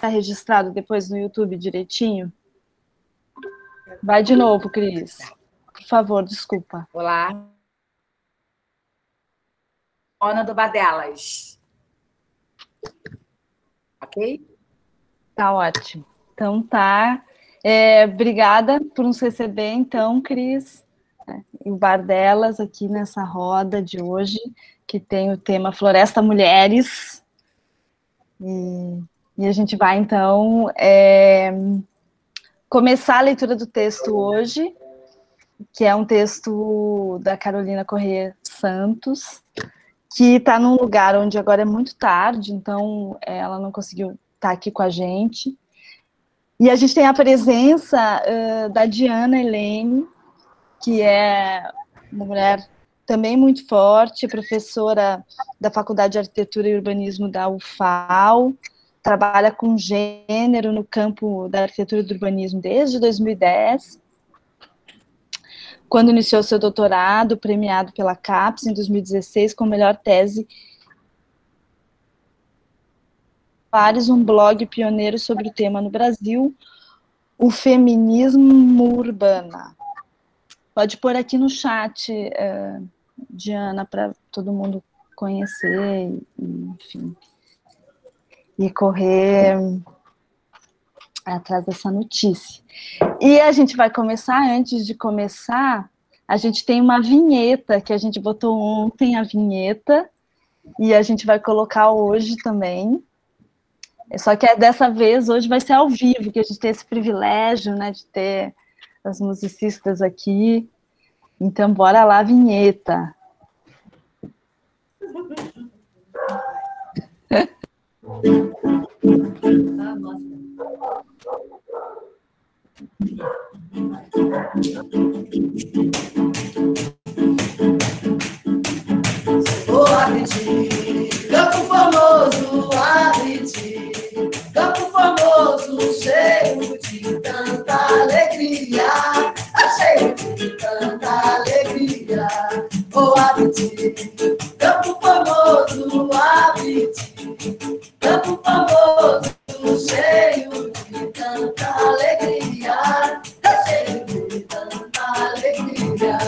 ficar registrado depois no YouTube direitinho? Vai de novo, Cris. Por favor, desculpa. Olá. Ana do Badelas. Ok? Tá ótimo. Então tá. Obrigada por nos receber, então, Cris, e o Bar Delas aqui nessa roda de hoje, que tem o tema Floresta Mulheres. E a gente vai, então, começar a leitura do texto hoje, que é um texto da Carolina Corrêa Santos, que está num lugar onde agora é muito tarde, então ela não conseguiu estar aqui com a gente. E a gente tem a presença da Diana Helene, que é uma mulher também muito forte, professora da Faculdade de Arquitetura e Urbanismo da UFAL, trabalha com gênero no campo da arquitetura e do urbanismo desde 2010, quando iniciou seu doutorado, premiado pela CAPES em 2016 com melhor tese, um blog pioneiro sobre o tema no Brasil, o feminismo urbana. Pode pôr aqui no chat, Diana, para todo mundo conhecer, enfim, e correr atrás dessa notícia. E a gente vai começar, antes de começar, a gente tem uma vinheta, que a gente botou ontem a vinheta, e a gente vai colocar hoje também. Só que dessa vez, hoje vai ser ao vivo, que a gente tem esse privilégio, né, de ter as musicistas aqui. Então, bora lá, vinheta. Abre-te, Campo Formoso, abre-te, Campo Formoso, cheio de tanta alegria, cheio de tanta alegria. Oh, abre-te, Campo Formoso, abre-te, Campo Formoso, cheio de tanta alegria, cheio de tanta alegria.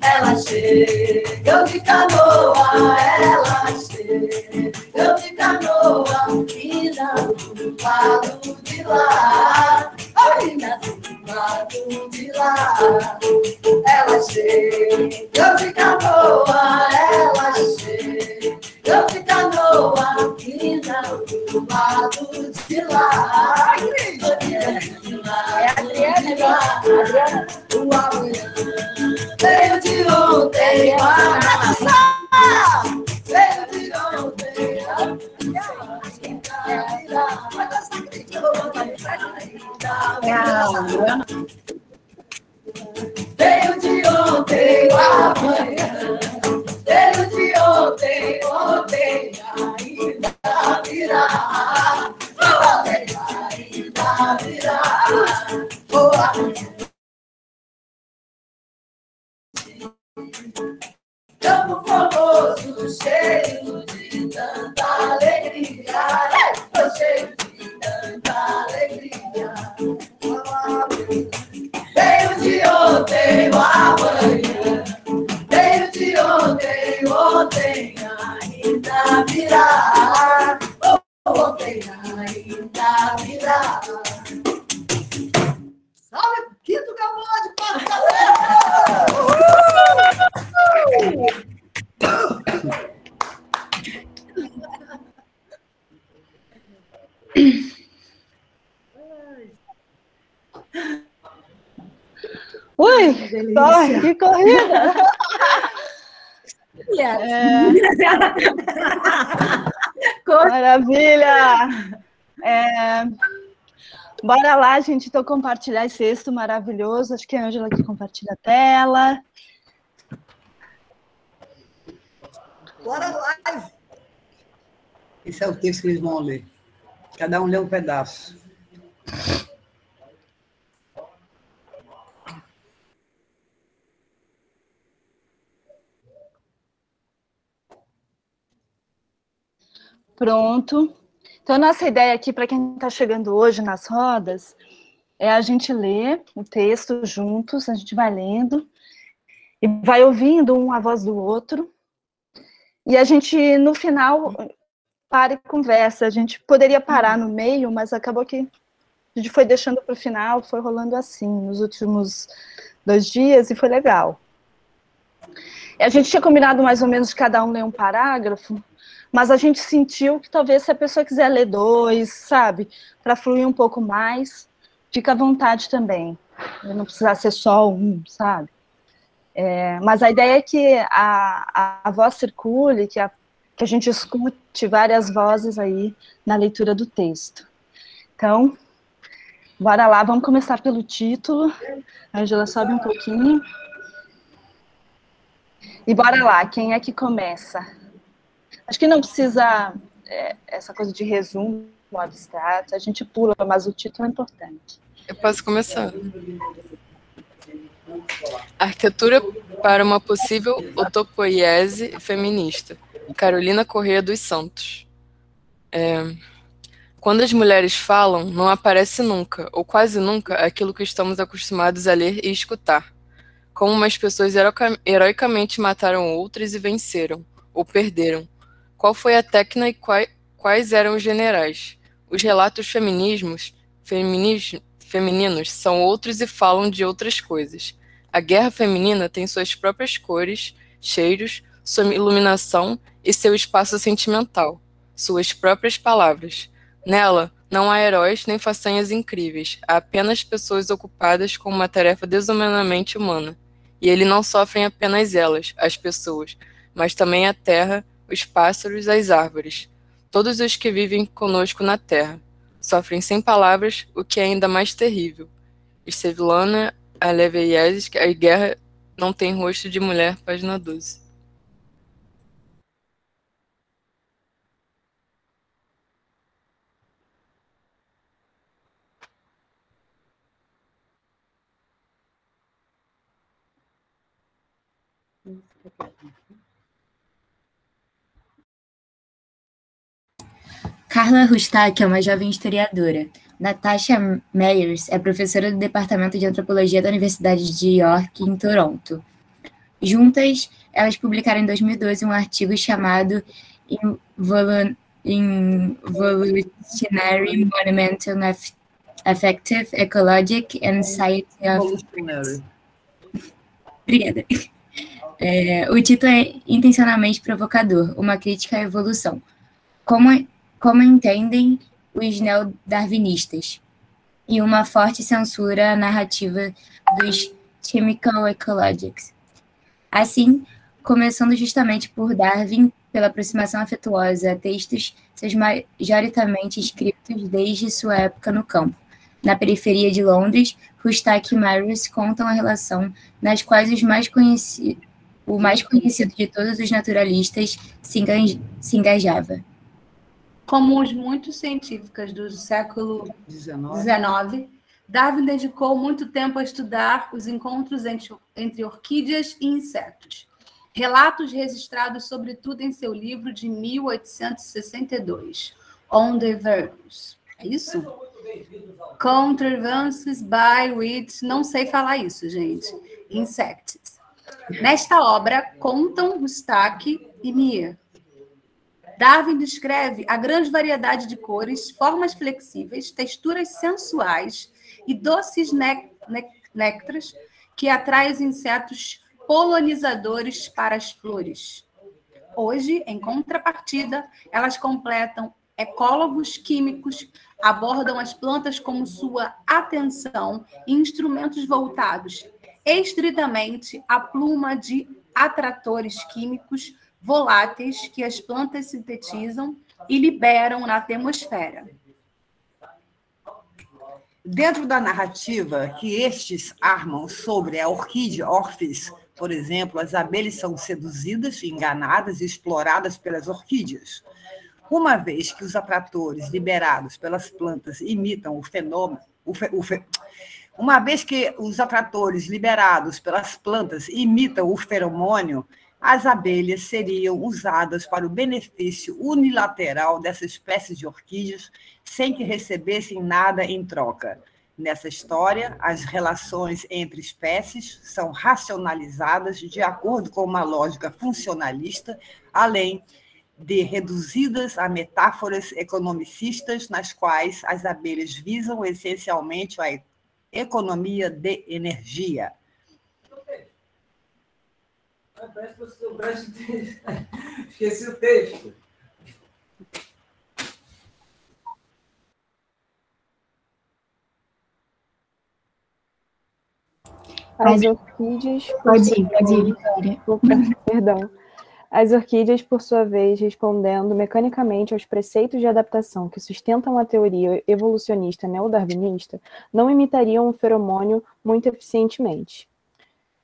Ela chega de canoa, ela chega de canoa, menina do lado de lá, menina do lado de lá. Ela chega de canoa, ela chega de canoa, menina do lado de lá. É a Adriana, o amanhã veio de ontem, veio de ontem, veio de ontem, amanhã, veio de ontem, ontem ainda virá, ontem ainda virá, Campo Formoso, cheio de tanta alegria, cheio de tanta alegria. Veio de ontem, o amanhã, veio de ontem, ontem ainda virá, ontem ainda virá. Salve, Quinto Gamboa de Porto Ui, que corrida! Maravilha! Bora lá, gente, então compartilhar esse texto maravilhoso. Acho que a Ângela aqui compartilha a tela. Bora lá! Esse é o texto que eles vão ler. Cada um lê um pedaço. Pronto. Então, nossa ideia aqui, para quem está chegando hoje nas rodas, é a gente ler o texto juntos, a gente vai lendo, e vai ouvindo um a voz do outro, e a gente, no final, para e conversa. A gente poderia parar no meio, mas acabou que a gente foi deixando para o final, foi rolando assim, nos últimos 2 dias, e foi legal. A gente tinha combinado mais ou menos de cada um ler um parágrafo, mas a gente sentiu que talvez se a pessoa quiser ler 2, sabe, para fluir um pouco mais, fica à vontade também. Não precisa ser só um, sabe? Mas a ideia é que a voz circule, que a gente escute várias vozes aí na leitura do texto. Então, bora lá, vamos começar pelo título. A Ângela, sobe um pouquinho. E bora lá, quem é que começa? Acho que não precisa essa coisa de resumo abstrato, a gente pula, mas o título é importante. Eu posso começar. Arquitetura para uma possível utopoiese feminista. Carolina Corrêa dos Santos. Quando as mulheres falam, não aparece nunca, ou quase nunca, aquilo que estamos acostumados a ler e escutar. Como umas pessoas heroicamente mataram outras e venceram, ou perderam. Qual foi a técnica e quais eram os generais? Os relatos femininos são outros e falam de outras coisas. A guerra feminina tem suas próprias cores, cheiros, sua iluminação e seu espaço sentimental, suas próprias palavras. Nela, não há heróis nem façanhas incríveis, há apenas pessoas ocupadas com uma tarefa desumanamente humana. E ele não sofrem apenas elas, as pessoas, mas também a terra, os pássaros, as árvores. Todos os que vivem conosco na terra. Sofrem sem palavras, o que é ainda mais terrível. Estevilana Aleveiezes, a guerra não tem rosto de mulher, página 12. Carla Rustak é uma jovem historiadora. Natasha Meyers é professora do Departamento de Antropologia da Universidade de York, em Toronto. Juntas, elas publicaram em 2012 um artigo chamado Involutionary Monumental Affective, Ecologic and Society of... Obrigada. O título é intencionalmente provocador, uma crítica à evolução. Como entendem os neodarwinistas, e uma forte censura à narrativa dos chemical ecologics. Assim, começando justamente por Darwin, pela aproximação afetuosa a textos seus majoritariamente escritos desde sua época no campo. Na periferia de Londres, Rustak e Meyers contam a relação nas quais o mais conhecido de todos os naturalistas se engajava. Como os muitos cientistas do século XIX, Darwin dedicou muito tempo a estudar os encontros entre orquídeas e insetos. Relatos registrados, sobretudo, em seu livro de 1862, On the Virus. É isso? Controversies by which... Não sei falar isso, gente. Insects. Nesta obra, contam Rustak e Meier. Darwin descreve a grande variedade de cores, formas flexíveis, texturas sensuais e doces néctares que atraem os insetos polinizadores para as flores. Hoje, em contrapartida, elas completam ecólogos químicos, abordam as plantas como sua atenção e instrumentos voltados estritamente à pluma de atratores químicos voláteis que as plantas sintetizam e liberam na atmosfera. Dentro da narrativa que estes armam sobre a orquídea Orphis, por exemplo, as abelhas são seduzidas, enganadas e exploradas pelas orquídeas. Uma vez que os atratores liberados pelas plantas imitam o fenômeno, uma vez que os atratores liberados pelas plantas imitam o feromônio, as abelhas seriam usadas para o benefício unilateral dessa espécie de orquídeas, sem que recebessem nada em troca. Nessa história, as relações entre espécies são racionalizadas de acordo com uma lógica funcionalista, além de reduzidas a metáforas economicistas, nas quais as abelhas visam essencialmente a economia de energia. Esqueci o texto. As orquídeas... Pode ir, Vitória. Opa, perdão. As orquídeas, por sua vez, respondendo mecanicamente aos preceitos de adaptação que sustentam a teoria evolucionista neodarwinista, não imitariam um feromônio muito eficientemente.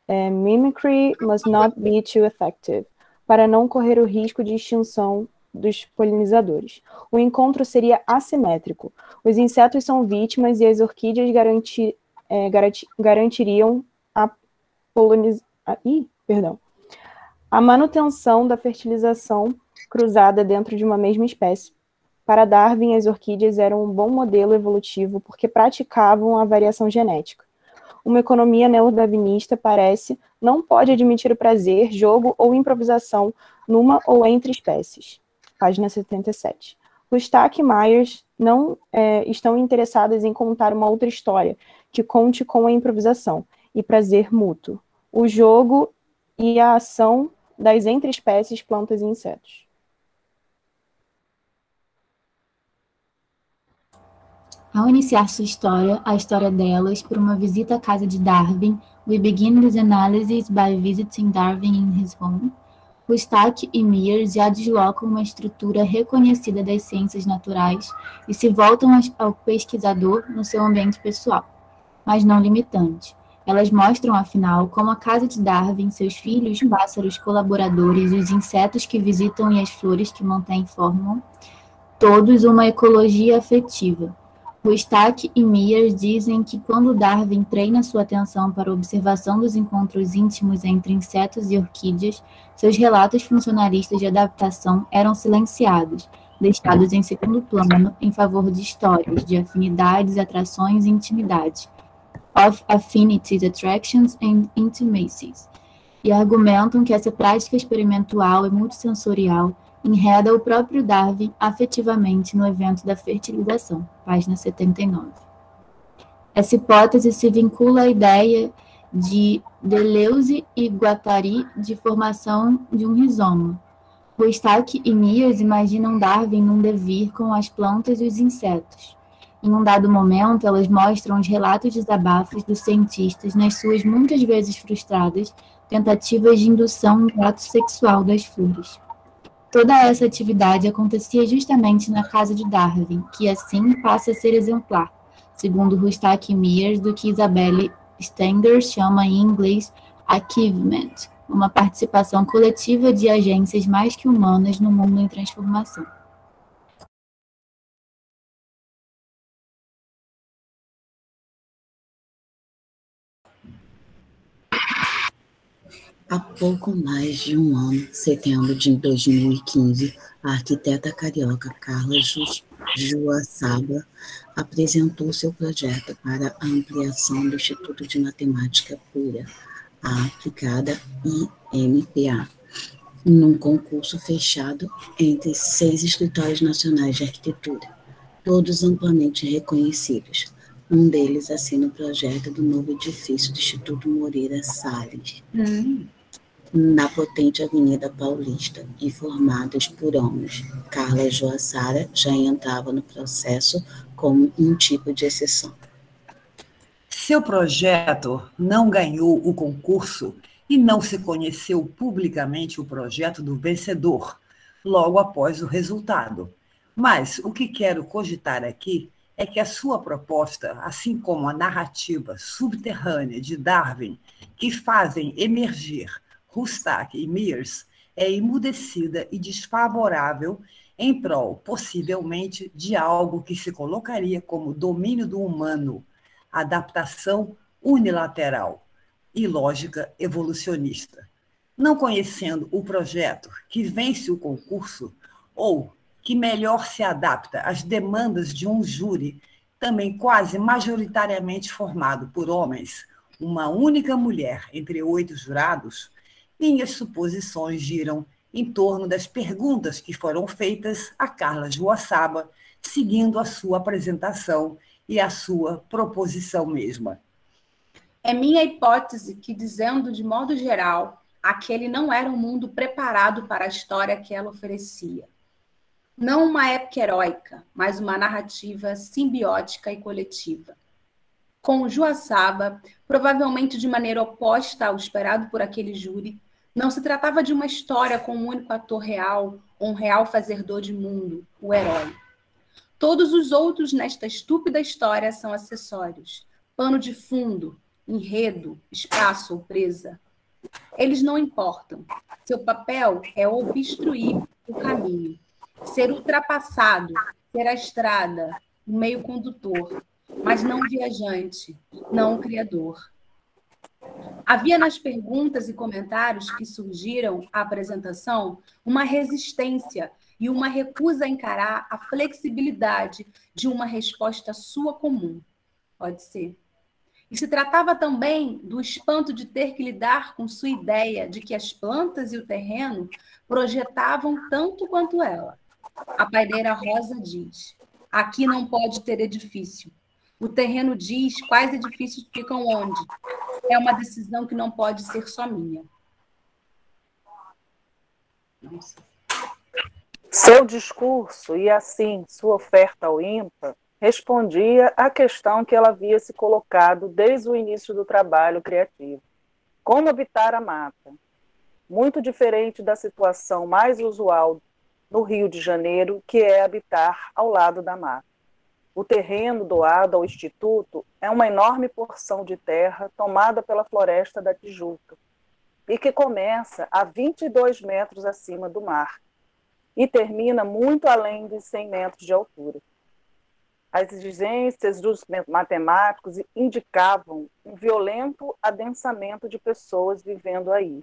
Mimicry must not be too effective, para não correr o risco de extinção dos polinizadores. O encontro seria assimétrico. Os insetos são vítimas e as orquídeas garantiriam a manutenção da fertilização cruzada dentro de uma mesma espécie. Para Darwin, as orquídeas eram um bom modelo evolutivo porque praticavam a variação genética. Uma economia neodarwinista não pode admitir o prazer, jogo ou improvisação numa ou entre espécies. Página 77. Hustack e Myers não estão interessadas em contar uma outra história que conte com a improvisação e prazer mútuo, o jogo e a ação das entre-espécies, plantas e insetos. Ao iniciar sua história, a história delas, por uma visita à casa de Darwin, we begin with analysis by visiting Darwin in his home. Hustack e Myers já deslocam uma estrutura reconhecida das ciências naturais e se voltam ao pesquisador no seu ambiente pessoal, mas não limitante. Elas mostram, afinal, como a casa de Darwin, seus filhos, pássaros, colaboradores, os insetos que visitam e as flores que mantêm formam todos uma ecologia afetiva. Hustack e Myers dizem que quando Darwin treina sua atenção para a observação dos encontros íntimos entre insetos e orquídeas, seus relatos funcionalistas de adaptação eram silenciados, deixados em segundo plano em favor de histórias de afinidades, atrações e intimidade, of affinities, attractions and intimacies, e argumentam que essa prática experimental e multissensorial enreda o próprio Darwin afetivamente no evento da fertilização, página 79. Essa hipótese se vincula à ideia de Deleuze e Guattari de formação de um rizoma. Hustack e Myers imaginam Darwin num devir com as plantas e os insetos. Em um dado momento, elas mostram os relatos desabafos dos cientistas nas suas muitas vezes frustradas tentativas de indução no ato sexual das flores. Toda essa atividade acontecia justamente na casa de Darwin, que assim passa a ser exemplar, segundo Hustack e Myers, do que Isabelle Stengers chama em inglês achievement, uma participação coletiva de agências mais que humanas no mundo em transformação. Há pouco mais de um ano, setembro de 2015, a arquiteta carioca Carla Joaçaba apresentou seu projeto para a ampliação do Instituto de Matemática Pura, a aplicada IMPA, num concurso fechado entre 6 escritórios nacionais de arquitetura, todos amplamente reconhecidos. Um deles assina o projeto do novo edifício do Instituto Moreira Salles, na potente Avenida Paulista, e formados por homens. Carla Joaçara já entrava no processo como um tipo de exceção. Seu projeto não ganhou o concurso e não se conheceu publicamente o projeto do vencedor, logo após o resultado. Mas o que quero cogitar aqui é que a sua proposta, assim como a narrativa subterrânea de Darwin, que fazem emergir Hustack e Myers, é emudecida e desfavorável em prol, possivelmente, de algo que se colocaria como domínio do humano, adaptação unilateral e lógica evolucionista. não conhecendo o projeto que vence o concurso ou que melhor se adapta às demandas de um júri, também quase majoritariamente formado por homens, uma única mulher entre 8 jurados, minhas suposições giram em torno das perguntas que foram feitas a Carla Joaçaba, seguindo a sua apresentação e a sua proposição mesma. É minha hipótese que, dizendo de modo geral, aquele não era um mundo preparado para a história que ela oferecia. Não uma época heróica, mas uma narrativa simbiótica e coletiva. Com Joaçaba, provavelmente de maneira oposta ao esperado por aquele júri, não se tratava de uma história com um único ator real, ou um real fazedor de mundo, o herói. Todos os outros nesta estúpida história são acessórios, pano de fundo, enredo, espaço ou presa. Eles não importam. Seu papel é obstruir o caminho, ser ultrapassado, ser a estrada, o meio condutor, mas não o viajante, não o criador. Havia nas perguntas e comentários que surgiram à apresentação uma resistência e uma recusa a encarar a flexibilidade de uma resposta sua comum. Pode ser. E se tratava também do espanto de ter que lidar com sua ideia de que as plantas e o terreno projetavam tanto quanto ela. A paideira Rosa diz: aqui não pode ter edifício. O terreno diz quais edifícios ficam onde. É uma decisão que não pode ser só minha. Nossa. Seu discurso e, assim, sua oferta ao ímpar respondia à questão que ela havia se colocado desde o início do trabalho criativo. Como habitar a mata? Muito diferente da situação mais usual no Rio de Janeiro, que é habitar ao lado da mata. O terreno doado ao Instituto é uma enorme porção de terra tomada pela Floresta da Tijuca e que começa a 22 metros acima do mar e termina muito além de 100 metros de altura. As exigências dos matemáticos indicavam um violento adensamento de pessoas vivendo aí,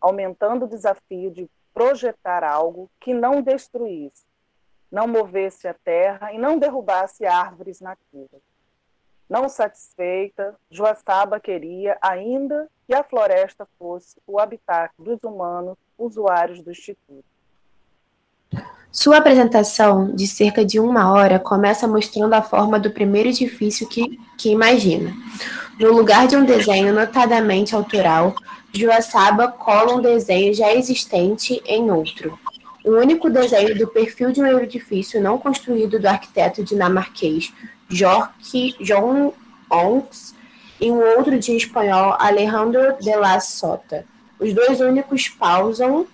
aumentando o desafio de projetar algo que não destruísse, não movesse a terra e não derrubasse árvores nativas. Não satisfeita, Joaçaba queria ainda que a floresta fosse o habitat dos humanos usuários do Instituto. Sua apresentação, de cerca de 1 hora, começa mostrando a forma do primeiro edifício que imagina. No lugar de um desenho notadamente autoral, Joaçaba cola um desenho já existente em outro. O único desenho do perfil de um edifício não construído do arquiteto dinamarquês John Onks e um outro de espanhol Alejandro de la Sota. Os dois únicos pausam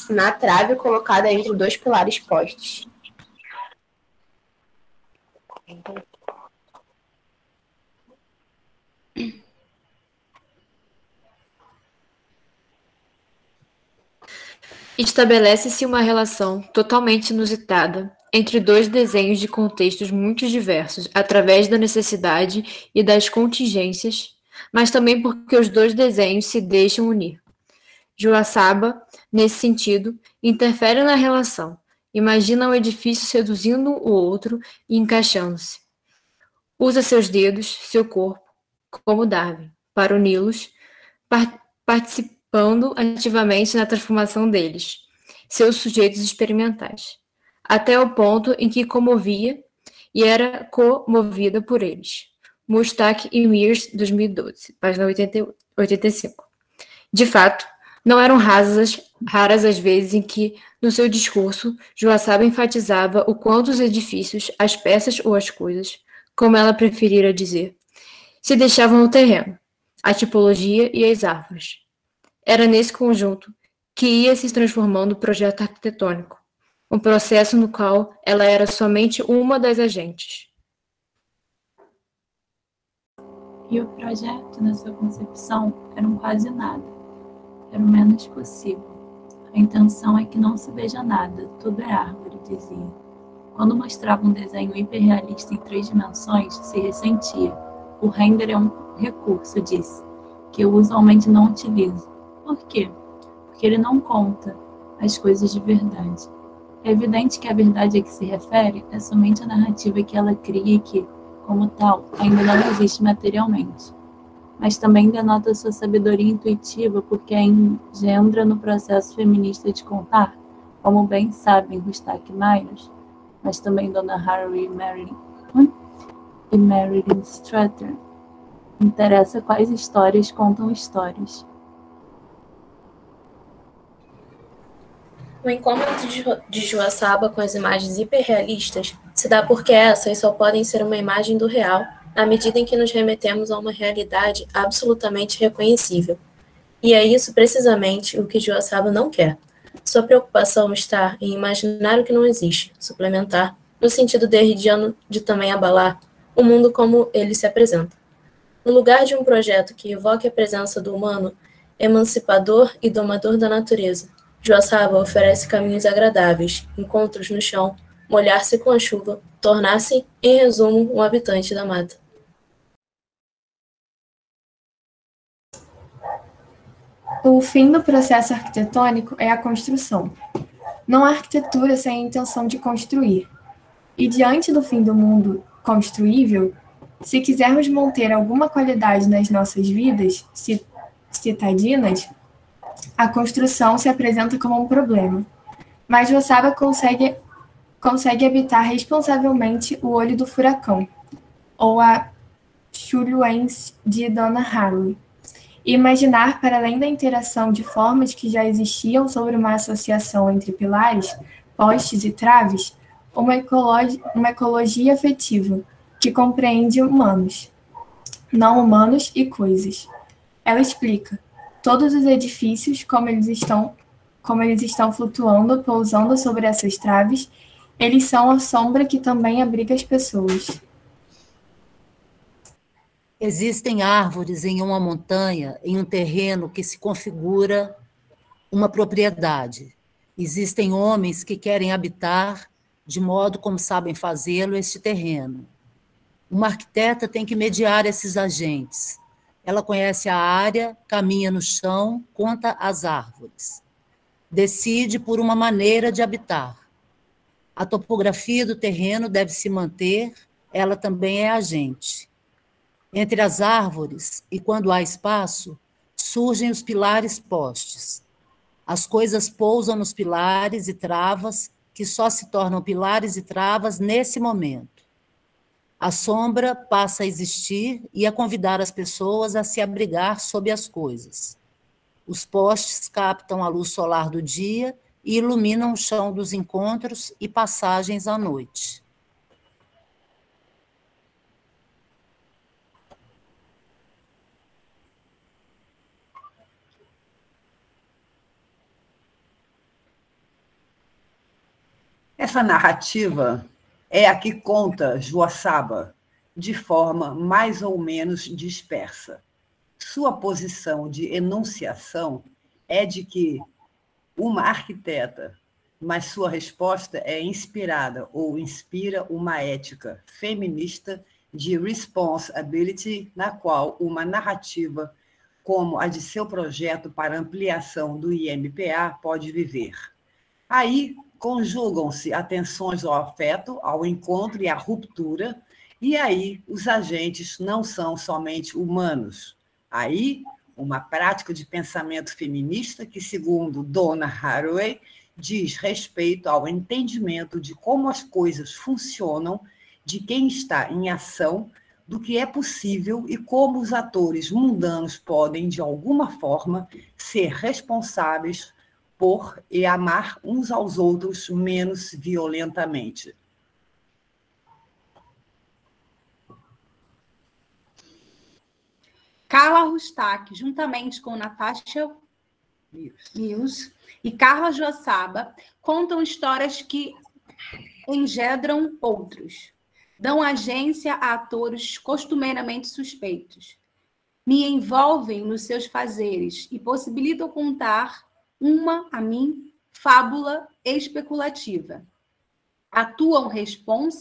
na trave colocada entre 2 pilares postos. Estabelece-se uma relação totalmente inusitada entre 2 desenhos de contextos muito diversos, através da necessidade e das contingências, mas também porque os 2 desenhos se deixam unir. Joaçaba, nesse sentido, interfere na relação, imagina o edifício seduzindo o outro e encaixando-se. Usa seus dedos, seu corpo, como Darwin, para uni-los, participando ativamente na transformação deles, seus sujeitos experimentais, até o ponto em que comovia e era comovida por eles. Mustak e Mears, 2012, página 85. De fato, não eram raras as vezes em que, no seu discurso, Joaçaba enfatizava o quanto os edifícios, as peças ou as coisas, como ela preferira dizer, se deixavam no terreno, a tipologia e as árvores. Era nesse conjunto que ia se transformando o projeto arquitetônico, um processo no qual ela era somente uma das agentes. E o projeto, na sua concepção, era um quase nada. Era o menos possível. A intenção é que não se veja nada, tudo é árvore, dizia. Quando mostrava um desenho hiperrealista em 3 dimensões, se ressentia. O render é um recurso, disse, que eu usualmente não utilizo. Por quê? porque ele não conta as coisas de verdade. É evidente que a verdade a que se refere é somente a narrativa que ela cria e que, como tal, ainda não existe materialmente. Mas também denota sua sabedoria intuitiva porque a engendra no processo feminista de contar, como bem sabem Rustak e Myers, mas também Donna Haraway e Marilyn Strater. Interessa quais histórias contam histórias. O incômodo de Joaçaba com as imagens hiperrealistas se dá porque essas só podem ser uma imagem do real à medida em que nos remetemos a uma realidade absolutamente reconhecível. E é isso precisamente o que Joaçaba não quer. Sua preocupação está em imaginar o que não existe, suplementar, no sentido derridiano de também abalar, o mundo como ele se apresenta. No lugar de um projeto que evoque a presença do humano, emancipador e domador da natureza, Joaçaba oferece caminhos agradáveis, encontros no chão, molhar-se com a chuva, tornar-se, em resumo, um habitante da mata. O fim do processo arquitetônico é a construção. Não há arquitetura sem a intenção de construir. E diante do fim do mundo construível, se quisermos manter alguma qualidade nas nossas vidas citadinas, a construção se apresenta como um problema. Mas Joaçaba consegue habitar responsavelmente o olho do furacão, ou a Chulhuense de Donna Haraway, e imaginar, para além da interação de formas que já existiam sobre uma associação entre pilares, postes e traves, uma ecologia afetiva, que compreende humanos, não humanos e coisas. Ela explica todos os edifícios, como eles estão flutuando, pousando sobre essas traves, eles são a sombra que também abriga as pessoas. Existem árvores em uma montanha, em um terreno que se configura uma propriedade. Existem homens que querem habitar, de modo como sabem fazê-lo, este terreno. Uma arquiteta tem que mediar esses agentes. Ela conhece a área, caminha no chão, conta as árvores. Decide por uma maneira de habitar. A topografia do terreno deve se manter, ela também é agente. Entre as árvores, e quando há espaço, surgem os pilares postes. As coisas pousam nos pilares e travas, que só se tornam pilares e travas nesse momento. A sombra passa a existir e a convidar as pessoas a se abrigar sob as coisas. Os postes captam a luz solar do dia e iluminam o chão dos encontros e passagens à noite. Essa narrativa é a que conta Joaçaba de forma mais ou menos dispersa. Sua posição de enunciação é de que uma arquiteta, mas sua resposta é inspirada ou inspira uma ética feminista de responsibility, na qual uma narrativa como a de seu projeto para ampliação do IMPA pode viver. Aí conjugam-se atenções ao afeto, ao encontro e à ruptura, e aí os agentes não são somente humanos. Aí, uma prática de pensamento feminista que, segundo Donna Haraway, diz respeito ao entendimento de como as coisas funcionam, de quem está em ação, do que é possível e como os atores mundanos podem, de alguma forma, ser responsáveis por e amar uns aos outros menos violentamente. Carla Rustak, juntamente com Natasha Mills e Carla Joaçaba, contam histórias que engendram outros, dão agência a atores costumeiramente suspeitos, me envolvem nos seus fazeres e possibilitam contar a mim, fábula especulativa. Atuam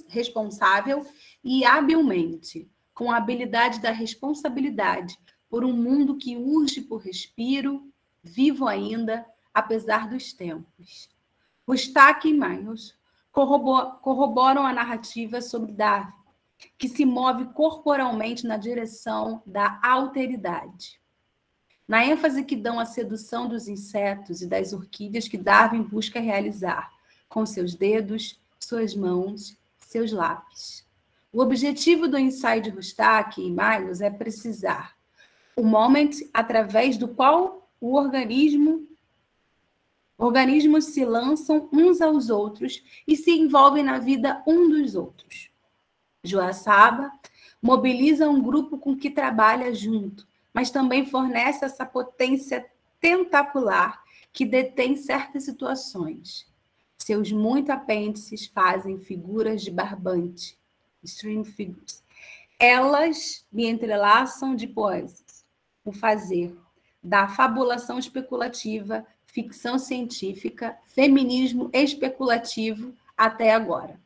responsável e habilmente, com a habilidade da responsabilidade, por um mundo que urge por respiro, vivo ainda, apesar dos tempos. Rustak e Miles corroboram a narrativa sobre Darwin, que se move corporalmente na direção da alteridade. Na ênfase que dão à sedução dos insetos e das orquídeas que Darwin busca realizar com seus dedos, suas mãos, seus lápis. O objetivo do ensaio de Rustak e Miles é precisar o moment através do qual organismos se lançam uns aos outros e se envolvem na vida um dos outros. Joaçaba mobiliza um grupo com que trabalha junto, mas também fornece essa potência tentacular que detém certas situações. Seus muitos apêndices fazem figuras de barbante, string figures. Elas me entrelaçam de poesias, o fazer, da fabulação especulativa, ficção científica, feminismo especulativo até agora.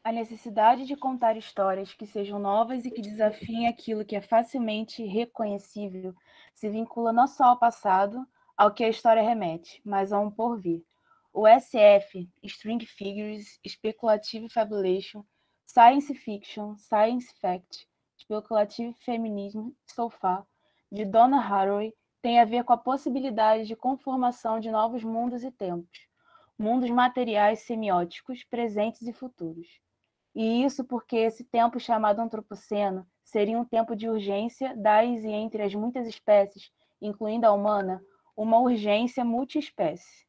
A necessidade de contar histórias que sejam novas e que desafiem aquilo que é facilmente reconhecível se vincula não só ao passado, ao que a história remete, mas a um porvir. O SF, String Figures, Speculative Fabulation, Science Fiction, Science Fact, Speculative Feminism, So Far, de Donna Haraway, tem a ver com a possibilidade de conformação de novos mundos e tempos, mundos materiais semióticos, presentes e futuros. E isso porque esse tempo chamado antropoceno seria um tempo de urgência das e entre as muitas espécies, incluindo a humana, uma urgência multiespécie.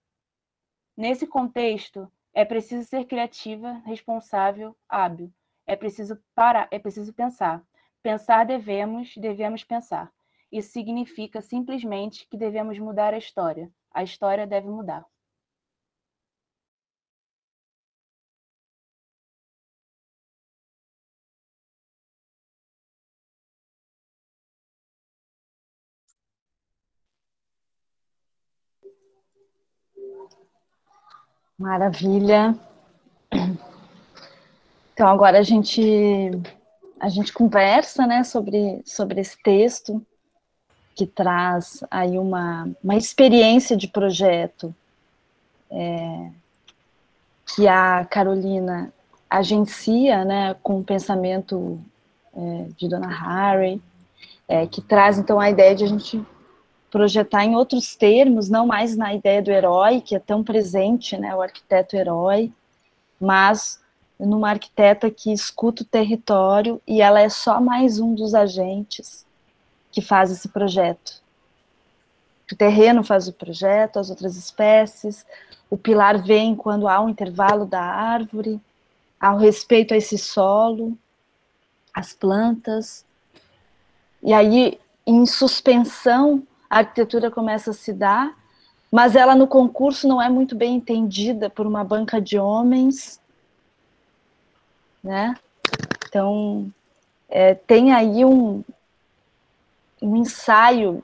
Nesse contexto, é preciso ser criativa, responsável, hábil. É preciso parar, é preciso pensar. Pensar devemos pensar. Isso significa simplesmente que devemos mudar a história. A história deve mudar. Maravilha. Então, agora a gente conversa, né, sobre esse texto que traz aí uma experiência de projeto que a Carolina agencia, né, com o pensamento de Donna Haraway, que traz, então, a ideia de a gente projetar em outros termos, não mais na ideia do herói, que é tão presente, né, o arquiteto-herói, mas numa arquiteta que escuta o território e ela é só mais um dos agentes que faz esse projeto. O terreno faz o projeto, as outras espécies, o pilar vem quando há um intervalo da árvore, há o respeito a esse solo, as plantas, e aí, em suspensão, a arquitetura começa a se dar, mas ela no concurso não é muito bem entendida por uma banca de homens, né? Então, tem aí um ensaio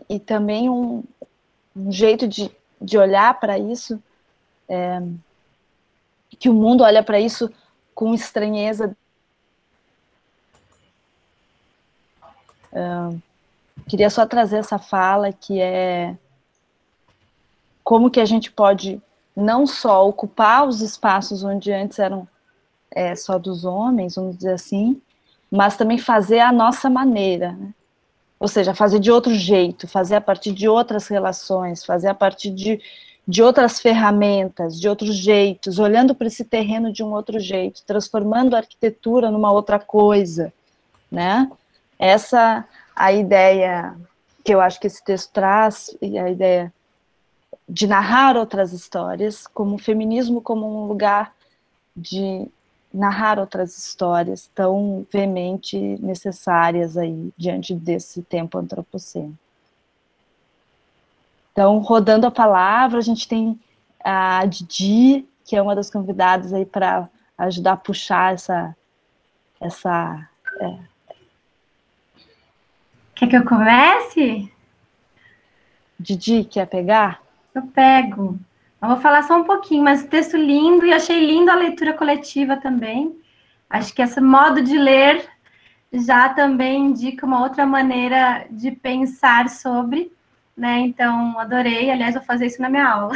e também um jeito de olhar para isso, que o mundo olha para isso com estranheza. Queria só trazer essa fala, que é como que a gente pode não só ocupar os espaços onde antes eram só dos homens, vamos dizer assim, mas também fazer a nossa maneira, né? Ou seja, fazer de outro jeito, fazer a partir de outras relações, fazer a partir de outras ferramentas, de outros jeitos, olhando para esse terreno de um outro jeito, transformando a arquitetura numa outra coisa, né? Essa a ideia que eu acho que esse texto traz, e a ideia de narrar outras histórias, como o feminismo como um lugar de narrar outras histórias tão veemente necessárias aí, diante desse tempo antropoceno. Então, rodando a palavra, a gente tem a Didi, que é uma das convidadas aí para ajudar a puxar essa Quer que eu comece? Didi, quer pegar? Eu pego. Eu vou falar só um pouquinho, mas o texto lindo, e achei lindo a leitura coletiva também. Acho que esse modo de ler já também indica uma outra maneira de pensar sobre, né? Então, adorei. Aliás, vou fazer isso na minha aula.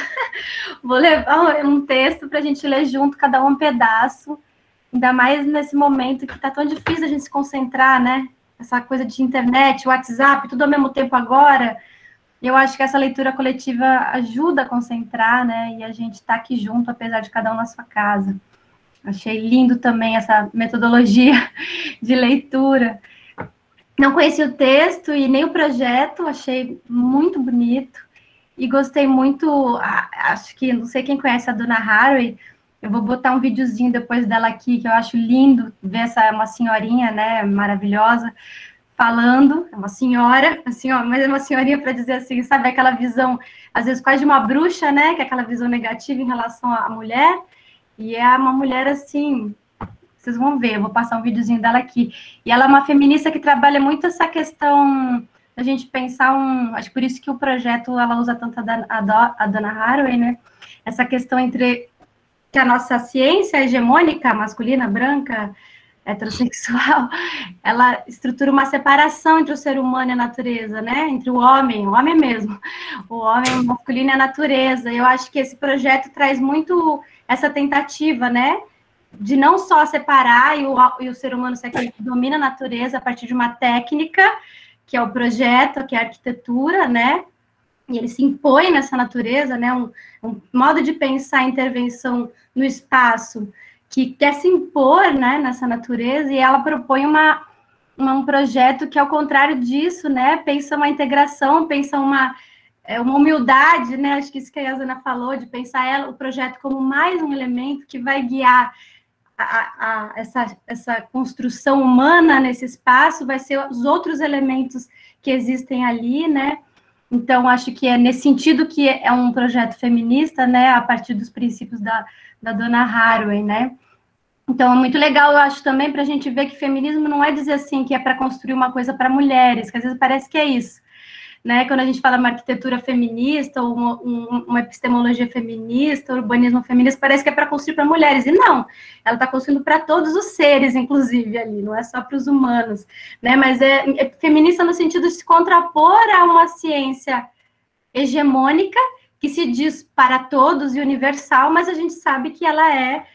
Vou levar um texto para a gente ler junto, cada um pedaço. Ainda mais nesse momento que está tão difícil a gente se concentrar, né? Essa coisa de internet, WhatsApp, tudo ao mesmo tempo agora. Eu acho que essa leitura coletiva ajuda a concentrar, né? E a gente está aqui junto, apesar de cada um na sua casa. Achei lindo também essa metodologia de leitura. Não conheci o texto e nem o projeto, achei muito bonito. E gostei muito, acho que, não sei quem conhece a Donna Haraway, eu vou botar um videozinho depois dela aqui, que eu acho lindo ver uma senhorinha, né, maravilhosa, falando, é uma senhora, assim, ó, mas é uma senhorinha para dizer assim, sabe, aquela visão, às vezes quase de uma bruxa, né, que é aquela visão negativa em relação à mulher, e é uma mulher assim, vocês vão ver, eu vou passar um videozinho dela aqui, e ela é uma feminista que trabalha muito essa questão da gente pensar acho que por isso que o projeto, ela usa tanto a Donna Haraway, né, essa questão entre que a nossa ciência hegemônica, masculina, branca, heterossexual, ela estrutura uma separação entre o ser humano e a natureza, né? Entre o homem mesmo, o homem masculino e a natureza. Eu acho que esse projeto traz muito essa tentativa, né? De não só separar e o ser humano ser aquele que domina a natureza a partir de uma técnica, que é o projeto, que é a arquitetura, né? E ele se impõe nessa natureza, né? Um modo de pensar a intervenção no espaço que quer se impor, né, nessa natureza, e ela propõe um projeto que, ao contrário disso, né, pensa uma integração, pensa uma humildade, né, acho que isso que a Yasana falou, de pensar o projeto como mais um elemento que vai guiar essa construção humana nesse espaço, vai ser os outros elementos que existem ali, né. Então, acho que é nesse sentido que é um projeto feminista, né, a partir dos princípios da Donna Haraway, né. Então, é muito legal, eu acho, também, para a gente ver que feminismo não é dizer assim que é para construir uma coisa para mulheres, que às vezes parece que é isso, né? Quando a gente fala uma arquitetura feminista, ou uma epistemologia feminista, urbanismo feminista, parece que é para construir para mulheres, e não, ela está construindo para todos os seres, inclusive, ali, não é só para os humanos, né? Mas é feminista no sentido de se contrapor a uma ciência hegemônica, que se diz para todos e universal, mas a gente sabe que ela é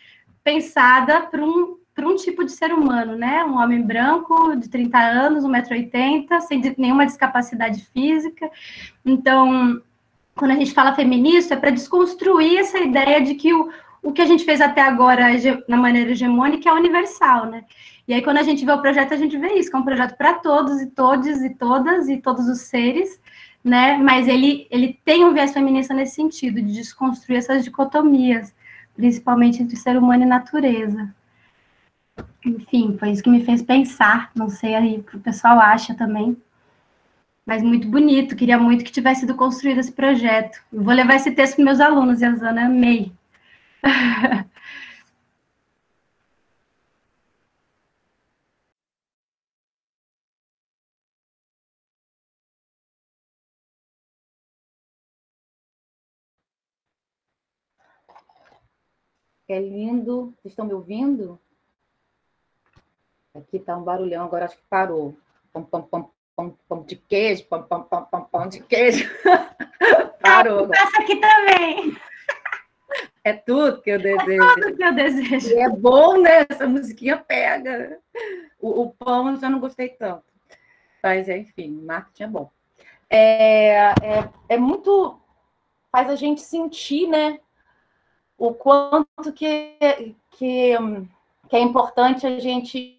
pensada para um tipo de ser humano, né? Um homem branco, de 30 anos, 1,80 m, sem nenhuma discapacidade física. Então, quando a gente fala feminista, é para desconstruir essa ideia de que o que a gente fez até agora, na maneira hegemônica, é universal, né? E aí, quando a gente vê o projeto, a gente vê isso, que é um projeto para todos e todes e todas e todos os seres, né? Mas ele tem um viés feminista nesse sentido, de desconstruir essas dicotomias, principalmente entre ser humano e natureza. Enfim, foi isso que me fez pensar, não sei aí o que o pessoal acha também, mas muito bonito, queria muito que tivesse sido construído esse projeto. Eu vou levar esse texto para meus alunos, Yasana, amei. É lindo. Vocês estão me ouvindo? Aqui está um barulhão, agora acho que parou. Pão, pão, pão, pão, pão de queijo, pão, pão, pão, pão, pão de queijo. Parou. Passa aqui também. É tudo que eu desejo. É tudo que eu desejo. E é bom, né? Essa musiquinha pega. O pão eu já não gostei tanto. Mas, enfim, marketing é bom. É muito... Faz a gente sentir, né? O quanto que é importante a gente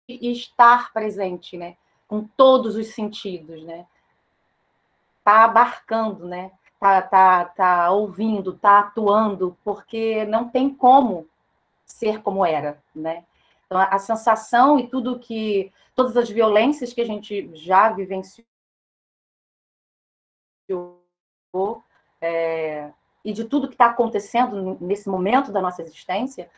estar presente, né? Com todos os sentidos, né? Tá abarcando, né? Tá ouvindo, tá atuando, porque não tem como ser como era, né? Então, a sensação e todas as violências que a gente já vivenciou, e de tudo que está acontecendo nesse momento da nossa existência,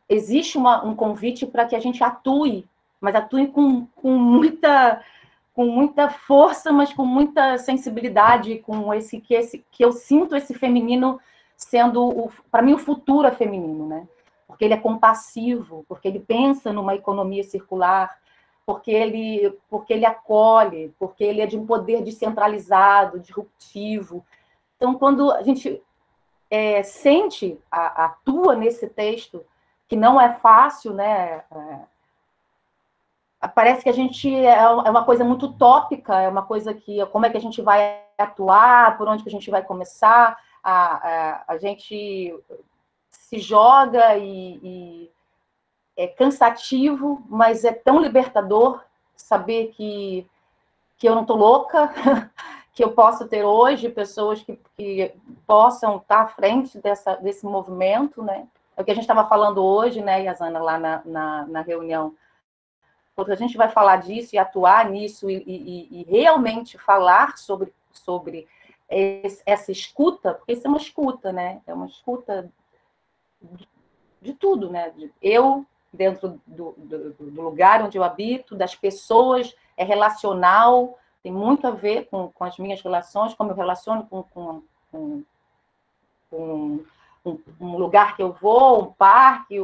existe um convite para que a gente atue, mas atue com muita força, mas com muita sensibilidade, que eu sinto esse feminino sendo, para mim, o futuro é feminino, né? Porque ele é compassivo, porque ele pensa numa economia circular, porque ele acolhe, porque ele é de um poder descentralizado, disruptivo. Então, quando a gente atua nesse texto, que não é fácil, né? Parece que a gente é uma coisa muito utópica, é uma coisa que, como é que a gente vai atuar, por onde que a gente vai começar, a gente se joga e é cansativo, mas é tão libertador saber que eu não estou louca, que eu posso ter hoje pessoas que possam estar à frente desse movimento, né? É o que a gente estava falando hoje, né, Yasana, lá na reunião. Quando a gente vai falar disso e atuar nisso e realmente falar sobre essa escuta, porque isso é uma escuta, né? É uma escuta de tudo, né? Eu, dentro do lugar onde eu habito, das pessoas, é relacional, tem muito a ver com as minhas relações, como eu relaciono com um lugar que eu vou, um parque,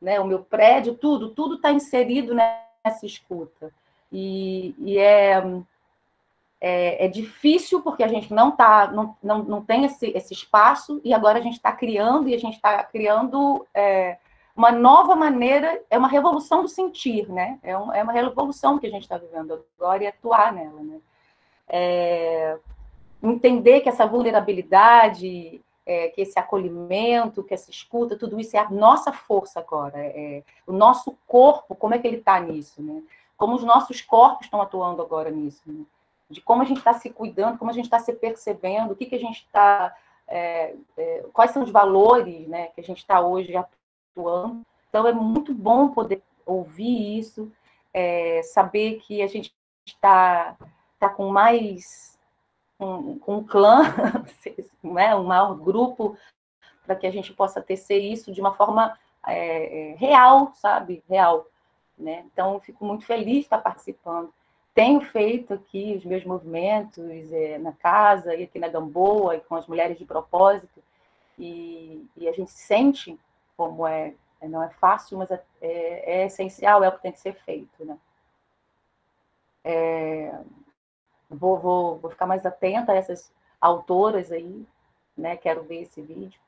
né, o meu prédio, tudo está inserido nessa escuta. E é difícil porque a gente não tem esse espaço, e agora a gente está criando, e a gente está criando uma nova maneira, é uma revolução do sentir, né? É uma revolução que a gente está vivendo agora e atuar nela, né? Entender que essa vulnerabilidade, que esse acolhimento, que essa escuta, tudo isso é a nossa força agora, o nosso corpo, como é que ele está nisso, né? Como os nossos corpos estão atuando agora nisso, né? De como a gente está se cuidando, como a gente está se percebendo, o que a gente está... quais são os valores, né, que a gente está hoje atuando. Então, é muito bom poder ouvir isso, saber que a gente está com mais... com um clã, né, um maior grupo, para que a gente possa tecer isso de uma forma real, sabe? Real. Né? Então, eu fico muito feliz de estar participando. Tenho feito aqui os meus movimentos na casa, e aqui na Gamboa, e com as mulheres de propósito, e a gente sente como não é fácil, mas é essencial, é o que tem que ser feito. Né? Vou ficar mais atenta a essas autoras aí, né? Quero ver esse vídeo.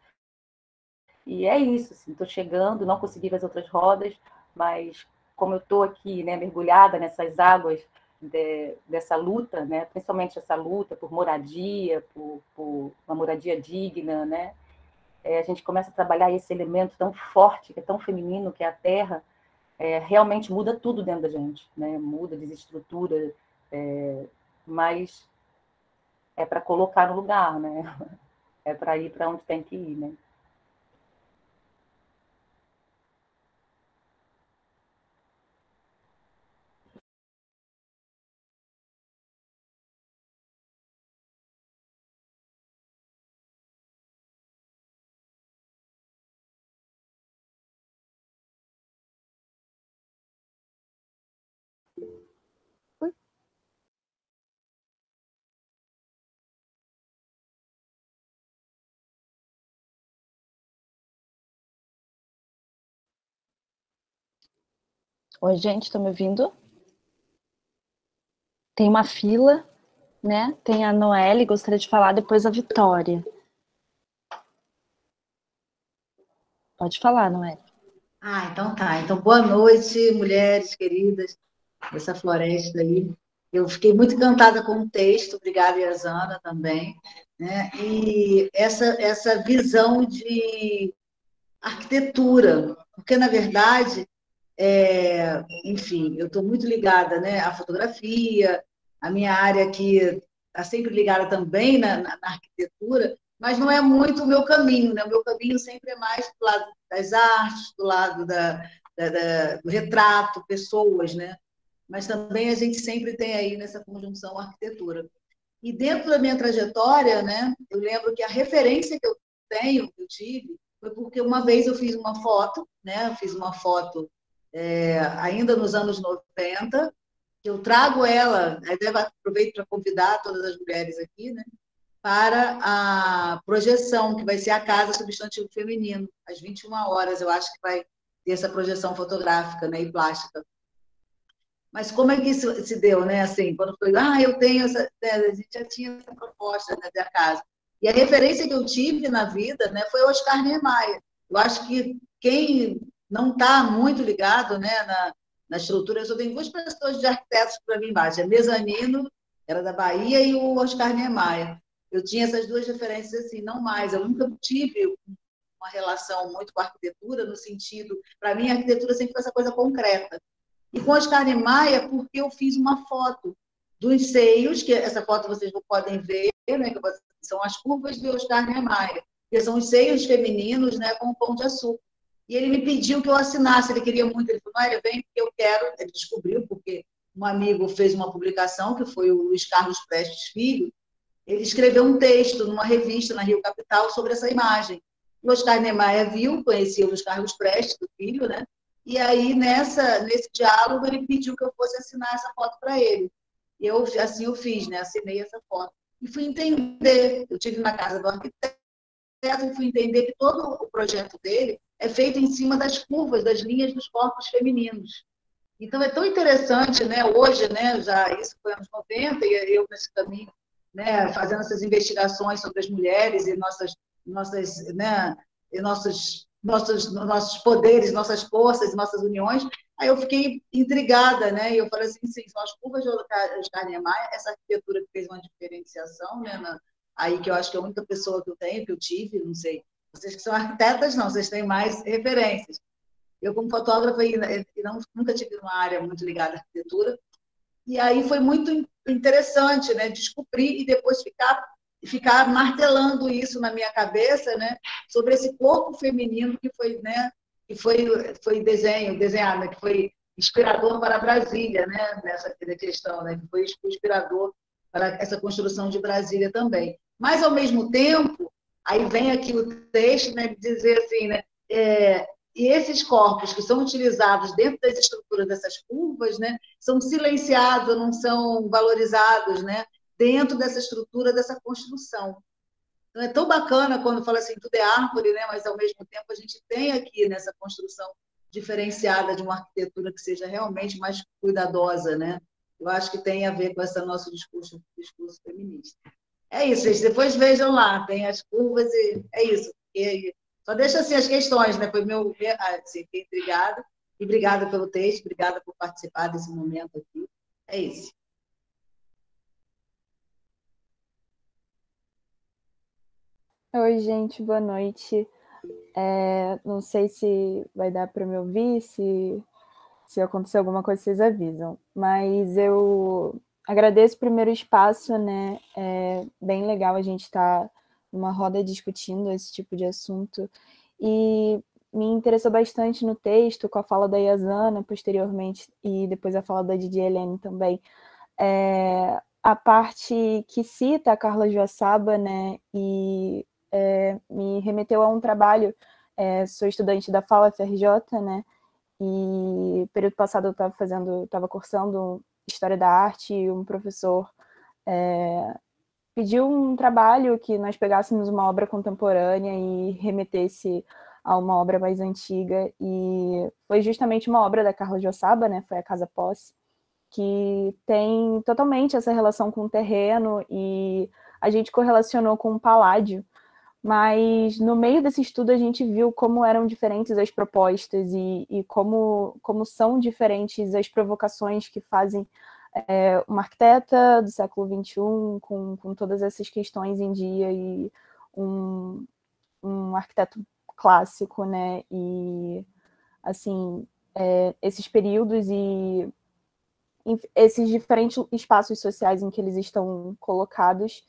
E é isso, estou chegando, não consegui ver as outras rodas, mas como eu estou aqui, né, mergulhada nessas águas dessa luta, né, principalmente essa luta por moradia, por uma moradia digna, né, a gente começa a trabalhar esse elemento tão forte, que é tão feminino, que é a terra, realmente muda tudo dentro da gente, né, muda, desestrutura, mas é para colocar no lugar, né, é para ir para onde tem que ir, né. Oi, gente, estão me ouvindo? Tem uma fila, né? Tem a Noelle, gostaria de falar, depois a Vitória. Pode falar, Noelle. Então tá. Então, boa noite, mulheres queridas dessa floresta aí. Eu fiquei muito encantada com o texto, obrigada, Yasana, também. Né? E essa visão de arquitetura, porque, na verdade, enfim, eu estou muito ligada, né, à fotografia, a minha área aqui está sempre ligada também na arquitetura, mas não é muito o meu caminho, né? O meu caminho sempre é mais do lado das artes, do lado do retrato, pessoas, né? Mas também a gente sempre tem aí nessa conjunção a arquitetura. E dentro da minha trajetória, né, eu lembro que a referência que eu tive, foi porque uma vez eu fiz uma foto, né? Eu fiz uma foto ainda nos anos 90, eu trago ela, aproveito para convidar todas as mulheres aqui, né, para a projeção, que vai ser a Casa Substantivo Feminino, às 21 horas, eu acho que vai ter essa projeção fotográfica, né, e plástica. Mas como é que isso se deu, né? Assim, quando foi, eu tenho essa, né, a gente já tinha essa proposta, né, da casa. E a referência que eu tive na vida, né, foi o Oscar Niemeyer. Eu acho que quem não está muito ligado, né, na estrutura, eu só tenho duas pessoas de arquitetos para mim embaixo, a Mezzanino, era da Bahia, e o Oscar Niemeyer. Eu tinha essas duas referências assim, não mais. Eu nunca tive uma relação muito com a arquitetura, no sentido, para mim, a arquitetura sempre foi essa coisa concreta. E com Oscar Niemeyer, porque eu fiz uma foto dos seios, que essa foto vocês não podem ver, né, que são as curvas de Oscar Niemeyer, que são os seios femininos, né, com o pão de açúcar. E ele me pediu que eu assinasse, ele queria muito, ele falou, olha, vem porque eu quero, ele descobriu, porque um amigo fez uma publicação, que foi o Luiz Carlos Prestes Filho, ele escreveu um texto numa revista na Rio Capital sobre essa imagem. O Oscar Niemeyer viu, conhecia o Luiz Carlos Prestes, do Filho, né? E aí, nesse diálogo, ele pediu que eu fosse assinar essa foto para ele. E assim eu fiz, né? Assinei essa foto. E fui entender, eu estive na casa do arquiteto e fui entender que todo o projeto dele é feito em cima das curvas, das linhas dos corpos femininos. Então, é tão interessante, né? Hoje, né? Já isso foi anos 90, e eu nesse caminho, né? Fazendo essas investigações sobre as mulheres e né? E nossos poderes, nossas forças, nossas uniões. Aí eu fiquei intrigada, né? E eu falei assim, sim, são as curvas de Oscar Niemeyer, essa arquitetura que fez uma diferenciação, né? Aí que eu acho que é a única pessoa que eu tenho, que eu tive, não sei. Vocês que são arquitetas, não, vocês têm mais referências. Eu, como fotógrafa, nunca tive uma área muito ligada à arquitetura. E aí foi muito interessante, né? Descobrir e depois ficar martelando isso na minha cabeça, né? Sobre esse corpo feminino que foi, né? Que foi desenhado, né? Que foi inspirador para Brasília, né? Nessa questão, né? Que foi inspirador para essa construção de Brasília também. Mas, ao mesmo tempo, aí vem aqui o texto, né? De dizer assim, né? E esses corpos que são utilizados dentro das estruturas dessas curvas, né, são silenciados, não são valorizados, né, dentro dessa estrutura, dessa construção. Então, é tão bacana quando fala assim, tudo é árvore, né, mas, ao mesmo tempo, a gente tem aqui nessa construção diferenciada de uma arquitetura que seja realmente mais cuidadosa, né? Eu acho que tem a ver com esse nosso discurso feminista. É isso, gente. Depois vejam lá, tem as curvas e é isso. Só deixa assim as questões, né? Foi assim, fiquei intrigada. E obrigada pelo texto, obrigada por participar desse momento aqui. É isso. Oi, gente, boa noite. Não sei se vai dar para me ouvir, se acontecer alguma coisa, vocês avisam. Mas eu agradeço o primeiro espaço, né? É bem legal a gente estar numa roda discutindo esse tipo de assunto. E me interessou bastante no texto, com a fala da Yasana, posteriormente, e depois a fala da Didi Helene também, a parte que cita a Carla Joaçaba, né? E me remeteu a um trabalho, sou estudante da FAU-FRJ, né? E período passado eu estava cursando História da Arte e um professor pediu um trabalho que nós pegássemos uma obra contemporânea e remetesse a uma obra mais antiga, e foi justamente uma obra da Carla Joaçaba, né? Foi a Casa Posse, que tem totalmente essa relação com o terreno, e a gente correlacionou com o Paládio, mas no meio desse estudo a gente viu como eram diferentes as propostas e como são diferentes as provocações que fazem uma arquiteta do século XXI com todas essas questões em dia e um arquiteto clássico, né? E, assim, esses períodos e esses diferentes espaços sociais em que eles estão colocados,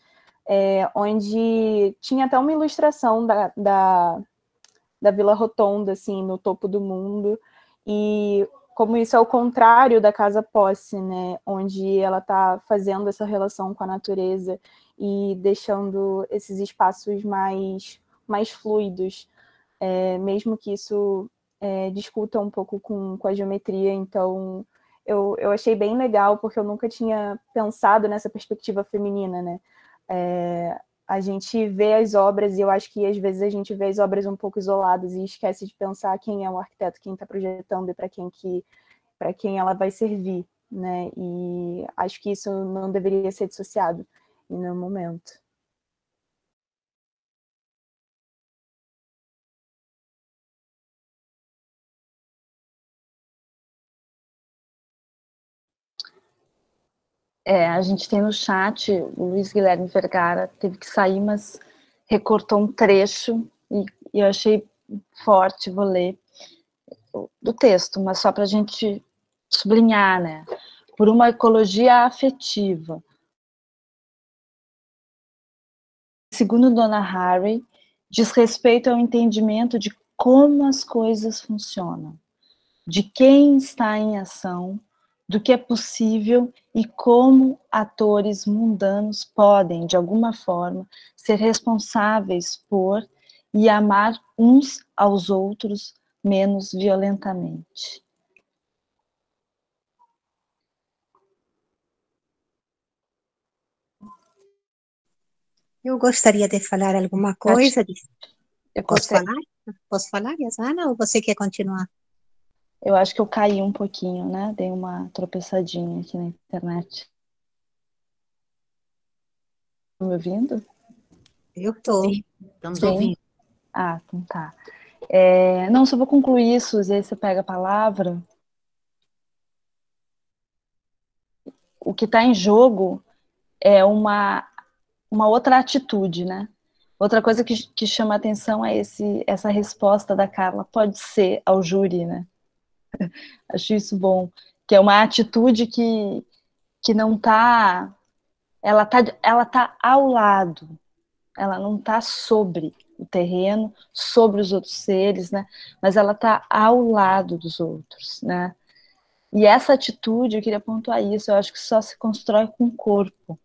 onde tinha até uma ilustração da Vila Rotonda, assim, no topo do mundo, e como isso é o contrário da Casa Posse, né, onde ela está fazendo essa relação com a natureza e deixando esses espaços mais fluidos, mesmo que isso discuta um pouco com a geometria. Então, eu achei bem legal, porque eu nunca tinha pensado nessa perspectiva feminina, né? A gente vê as obras, e eu acho que às vezes a gente vê as obras um pouco isoladas e esquece de pensar quem é o arquiteto, quem está projetando e para quem ela vai servir, né? E acho que isso não deveria ser dissociado em nenhum momento. A gente tem no chat, o Luiz Guilherme Vergara teve que sair, mas recortou um trecho e eu achei forte, vou ler do texto, mas só para a gente sublinhar, né? Por uma ecologia afetiva. Segundo Donna Haraway, diz respeito ao entendimento de como as coisas funcionam, de quem está em ação, do que é possível e como atores mundanos podem, de alguma forma, ser responsáveis por e amar uns aos outros menos violentamente. Eu gostaria de falar alguma coisa. Posso falar? Posso falar, Yasana, ou você quer continuar? Eu acho que eu caí um pouquinho, né? Dei uma tropeçadinha aqui na internet. Estão me ouvindo? Eu estou. Estamos ouvindo. Ah, então tá. Não, só vou concluir, Suzy, aí você pega a palavra. O que está em jogo é uma outra atitude, né? Outra coisa que chama atenção é essa resposta da Carla, pode ser ao júri, né? Acho isso bom, que é uma atitude que não tá, ela tá ao lado, ela não tá sobre o terreno, sobre os outros seres, né? Mas ela tá ao lado dos outros, né? E essa atitude, eu queria pontuar isso, eu acho que só se constrói com o corpo,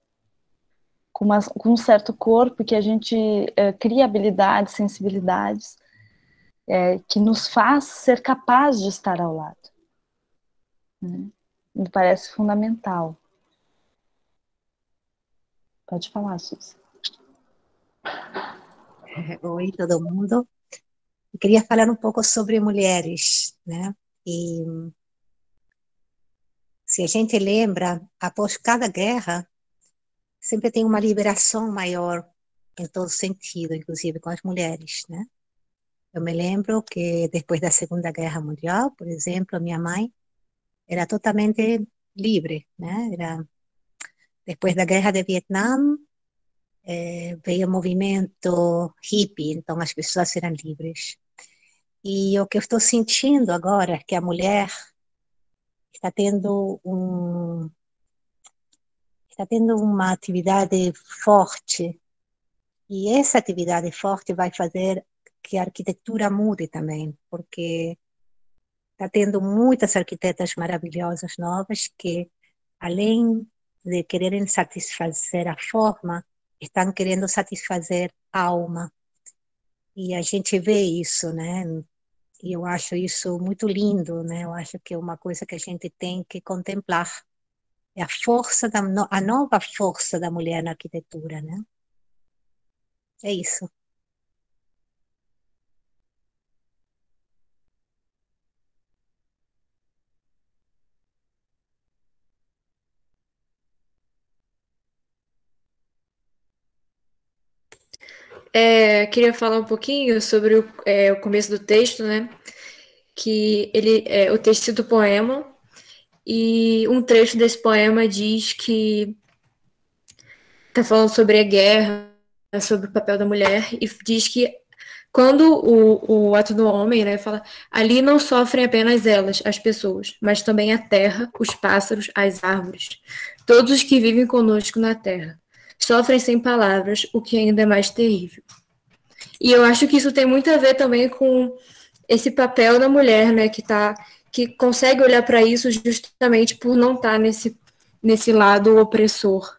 com um certo corpo que a gente cria habilidades, sensibilidades, que nos faz ser capaz de estar ao lado. Né? Me parece fundamental. Pode falar, Suzy. Oi, todo mundo. Eu queria falar um pouco sobre mulheres, né? E se a gente lembra, após cada guerra, sempre tem uma liberação maior em todo sentido, inclusive com as mulheres, né? Eu me lembro que depois da Segunda Guerra Mundial, por exemplo, a minha mãe era totalmente livre, né? Depois da Guerra de Vietnã, veio o movimento hippie, então as pessoas eram livres. E o que eu estou sentindo agora é que a mulher está tendo uma atividade forte, e essa atividade forte vai fazer que a arquitetura mude também, porque está tendo muitas arquitetas maravilhosas novas que, além de quererem satisfazer a forma, estão querendo satisfazer a alma. E a gente vê isso, né? E eu acho isso muito lindo, né? Eu acho que é uma coisa que a gente tem que contemplar. É a nova força da mulher na arquitetura, né? É isso. Queria falar um pouquinho sobre o começo do texto, né? Que o texto do poema, e um trecho desse poema diz que está falando sobre a guerra, sobre o papel da mulher, e diz que quando o ato do homem, né, fala, ali não sofrem apenas elas, as pessoas, mas também a terra, os pássaros, as árvores, todos os que vivem conosco na terra. Sofrem sem palavras, o que ainda é mais terrível. E eu acho que isso tem muito a ver também com esse papel da mulher, né, que consegue olhar para isso justamente por não estar nesse lado opressor.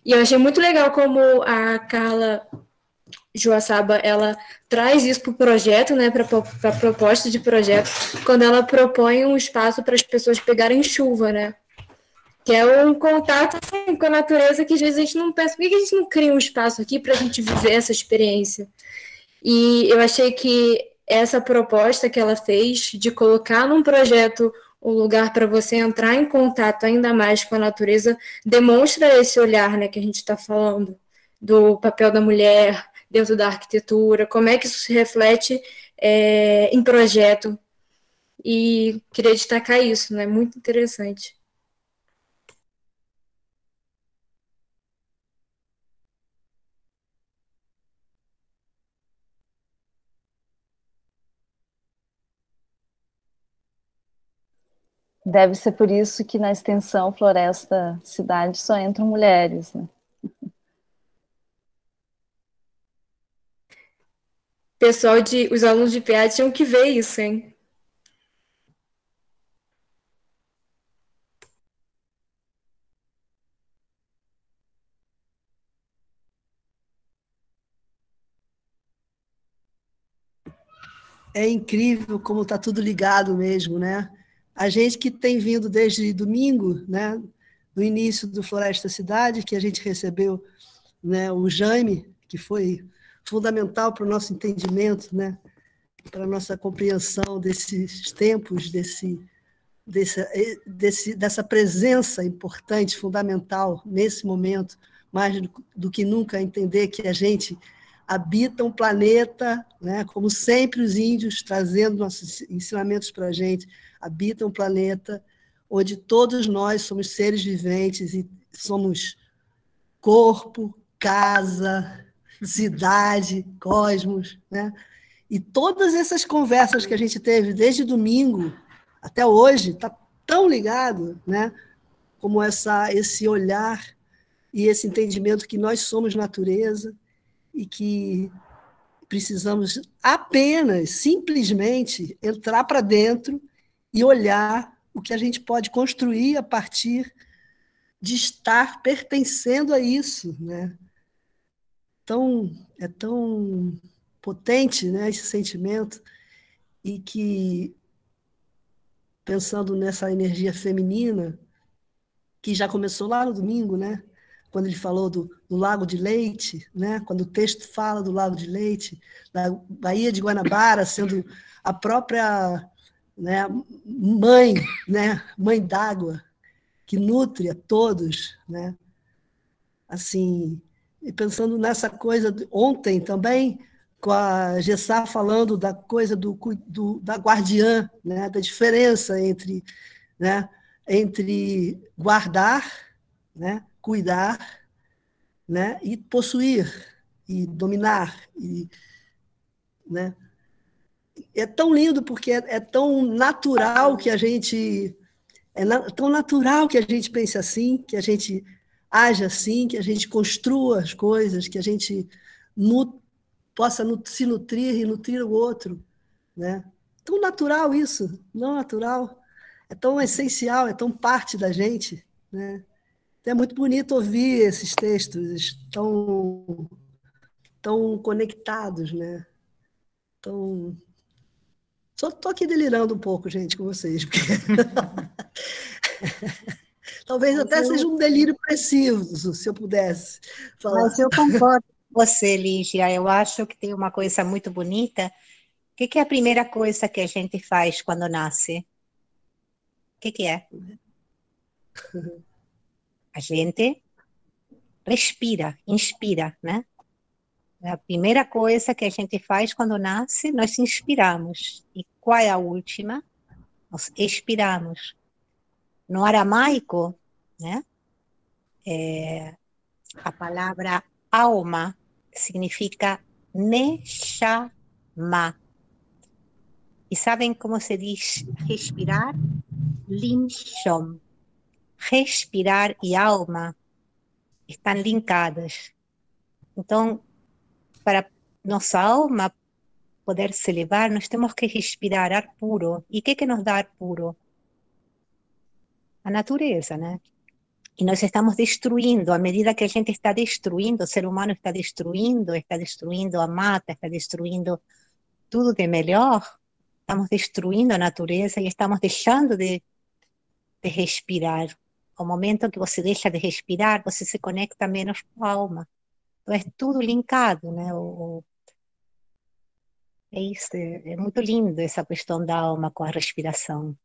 E eu achei muito legal como a Carla Joaçaba, ela traz isso para o projeto, né, para a proposta de projeto, quando ela propõe um espaço para as pessoas pegarem chuva, né, que é um contato assim, com a natureza que às vezes a gente não pensa, por que a gente não cria um espaço aqui para a gente viver essa experiência? E eu achei que essa proposta que ela fez de colocar num projeto o lugar para você entrar em contato ainda mais com a natureza, demonstra esse olhar, né, que a gente está falando, do papel da mulher dentro da arquitetura, como é que isso se reflete em projeto. E queria destacar isso, né? Muito interessante. Deve ser por isso que na extensão Floresta Cidade só entram mulheres, né? Os alunos de PA tinham que ver isso, hein? É incrível como está tudo ligado mesmo, né? A gente que tem vindo desde domingo, né, no início do Floresta Cidade, que a gente recebeu, né, o Jaime, que foi fundamental para o nosso entendimento, né, para a nossa compreensão desses tempos, dessa presença importante, fundamental nesse momento, mais do que nunca entender que a gente habita um planeta, né, como sempre os índios trazendo nossos ensinamentos para a gente, habitam um planeta onde todos nós somos seres viventes e somos corpo, casa, cidade, cosmos, né? E todas essas conversas que a gente teve desde domingo até hoje está tão ligado, né? Como esse olhar e esse entendimento que nós somos natureza e que precisamos apenas, simplesmente, entrar para dentro e olhar o que a gente pode construir a partir de estar pertencendo a isso, né? É tão potente, né, esse sentimento, e que, pensando nessa energia feminina, que já começou lá no domingo, né, quando ele falou do Lago de Leite, né, quando o texto fala do Lago de Leite, da Baía de Guanabara sendo a própria, né, mãe d'água, que nutre a todos, né? Assim, e pensando nessa coisa, ontem também, com a Gessá falando da coisa da guardiã, né? Da diferença entre, né? Entre guardar, né? Cuidar, né? E possuir, e dominar, né? É tão lindo porque é tão natural que a gente tão natural que a gente pense assim, que a gente age assim, que a gente construa as coisas, que a gente possa se nutrir e nutrir o outro, né? Tão natural isso, não natural. É tão essencial, é tão parte da gente, né? Então é muito bonito ouvir esses textos tão conectados, né? Só estou aqui delirando um pouco, gente, com vocês, porque talvez até seja um delírio preciso, se eu pudesse falar. Mas eu concordo com você, Lígia. Eu acho que tem uma coisa muito bonita. O que é a primeira coisa que a gente faz quando nasce? O que é? A gente respira, inspira, né? A primeira coisa que a gente faz quando nasce, nós inspiramos. E qual é a última? Nós expiramos. No aramaico, né? A palavra alma significa neshama. E sabem como se diz respirar? Linshom. Respirar e alma estão linkadas. Então, para nossa alma poder se elevar, nós temos que respirar ar puro. E o que nos dá ar puro? A natureza, né? E nós estamos destruindo, à medida que a gente está destruindo, o ser humano está destruindo a mata, está destruindo tudo de melhor, estamos destruindo a natureza e estamos deixando de respirar. Ao momento que você deixa de respirar, você se conecta menos com a alma. Então é tudo linkado, né? É isso, é muito lindo essa questão da alma com a respiração.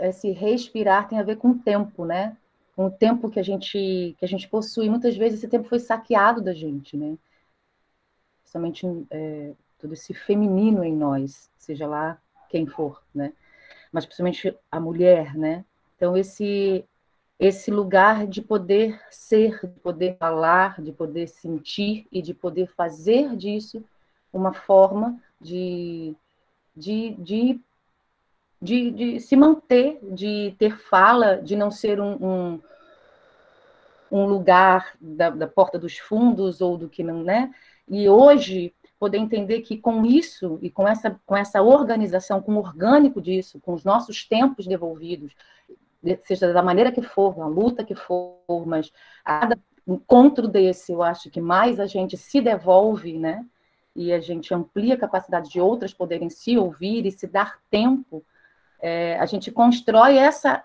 esse respirar tem a ver com o tempo, né? Com o tempo que a gente possui. Muitas vezes esse tempo foi saqueado da gente, né? Principalmente todo esse feminino em nós, seja lá quem for, né? Mas principalmente a mulher, né? Então esse lugar de poder ser, de poder falar, de poder sentir e de poder fazer disso uma forma de se manter, de ter fala, de não ser um lugar da porta dos fundos ou do que não, né? E hoje poder entender que com isso e com essa organização, com o orgânico disso, com os nossos tempos devolvidos, seja da maneira que for, a luta que for, mas a cada encontro desse, eu acho que mais a gente se devolve, né? E a gente amplia a capacidade de outras poderem se ouvir e se dar tempo. A gente constrói essa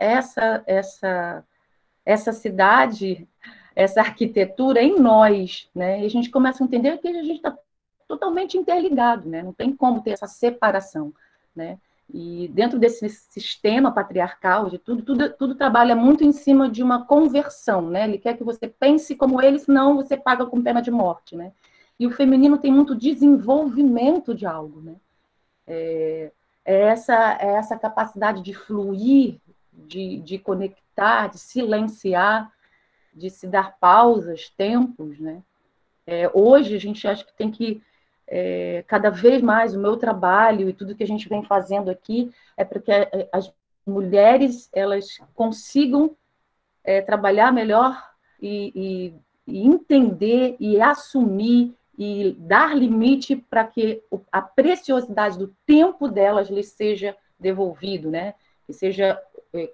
cidade, essa arquitetura em nós, né? E a gente começa a entender que a gente está totalmente interligado, né? Não tem como ter essa separação, né? E dentro desse sistema patriarcal, de tudo trabalha muito em cima de uma conversão, né? Ele quer que você pense como ele, senão você paga com pena de morte, né? E o feminino tem muito desenvolvimento de algo, né? Essa capacidade de fluir, de conectar, de silenciar, de se dar pausas, tempos, né? Hoje a gente acha que tem que cada vez mais o meu trabalho e tudo que a gente vem fazendo aqui é para que as mulheres elas consigam trabalhar melhor e entender e assumir e dar limite para que a preciosidade do tempo delas lhes seja devolvido, né? Que seja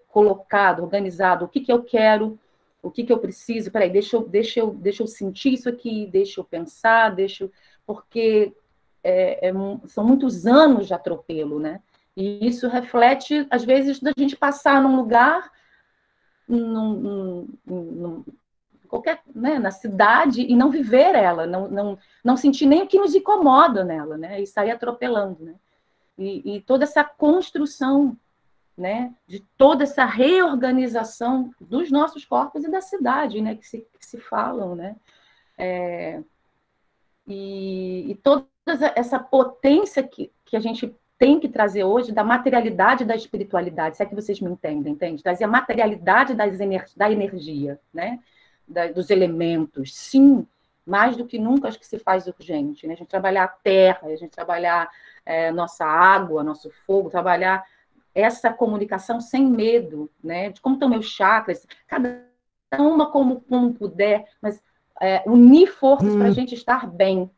colocado, organizado, o que eu quero, o que eu preciso, peraí, deixa eu sentir isso aqui, deixa eu pensar, porque são muitos anos de atropelo, né? E isso reflete, às vezes, da gente passar num lugar, qualquer, né, na cidade, e não viver ela, não sentir nem o que nos incomoda nela, né? E sair atropelando, né? E toda essa construção, né, de toda essa reorganização dos nossos corpos e da cidade, né, que se falam, né? E toda essa potência que a gente tem que trazer hoje da materialidade da espiritualidade, se é que vocês me entendem, entende? Trazer a materialidade da energia, né? Dos elementos, sim, mais do que nunca acho que se faz urgente, né? A gente trabalhar a terra, a gente trabalhar nossa água, nosso fogo, trabalhar essa comunicação sem medo, né? De como estão meus chakras, cada uma como puder, mas unir forças para a gente estar bem,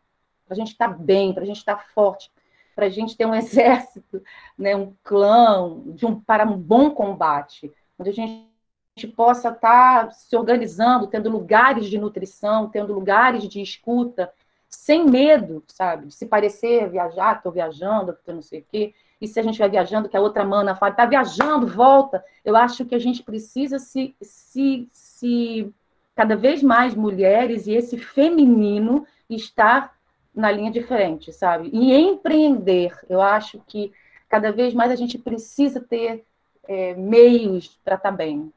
para a gente estar forte, para a gente ter um exército, né, um clã, para um bom combate, onde a gente possa estar se organizando, tendo lugares de nutrição, tendo lugares de escuta, sem medo, sabe? De se parecer viajar, estou viajando, estou não sei o quê, e se a gente vai viajando, que a outra mana fala, está viajando, volta. Eu acho que a gente precisa cada vez mais mulheres e esse feminino estar na linha de frente, sabe? E empreender. Eu acho que cada vez mais a gente precisa ter meios para estar bem,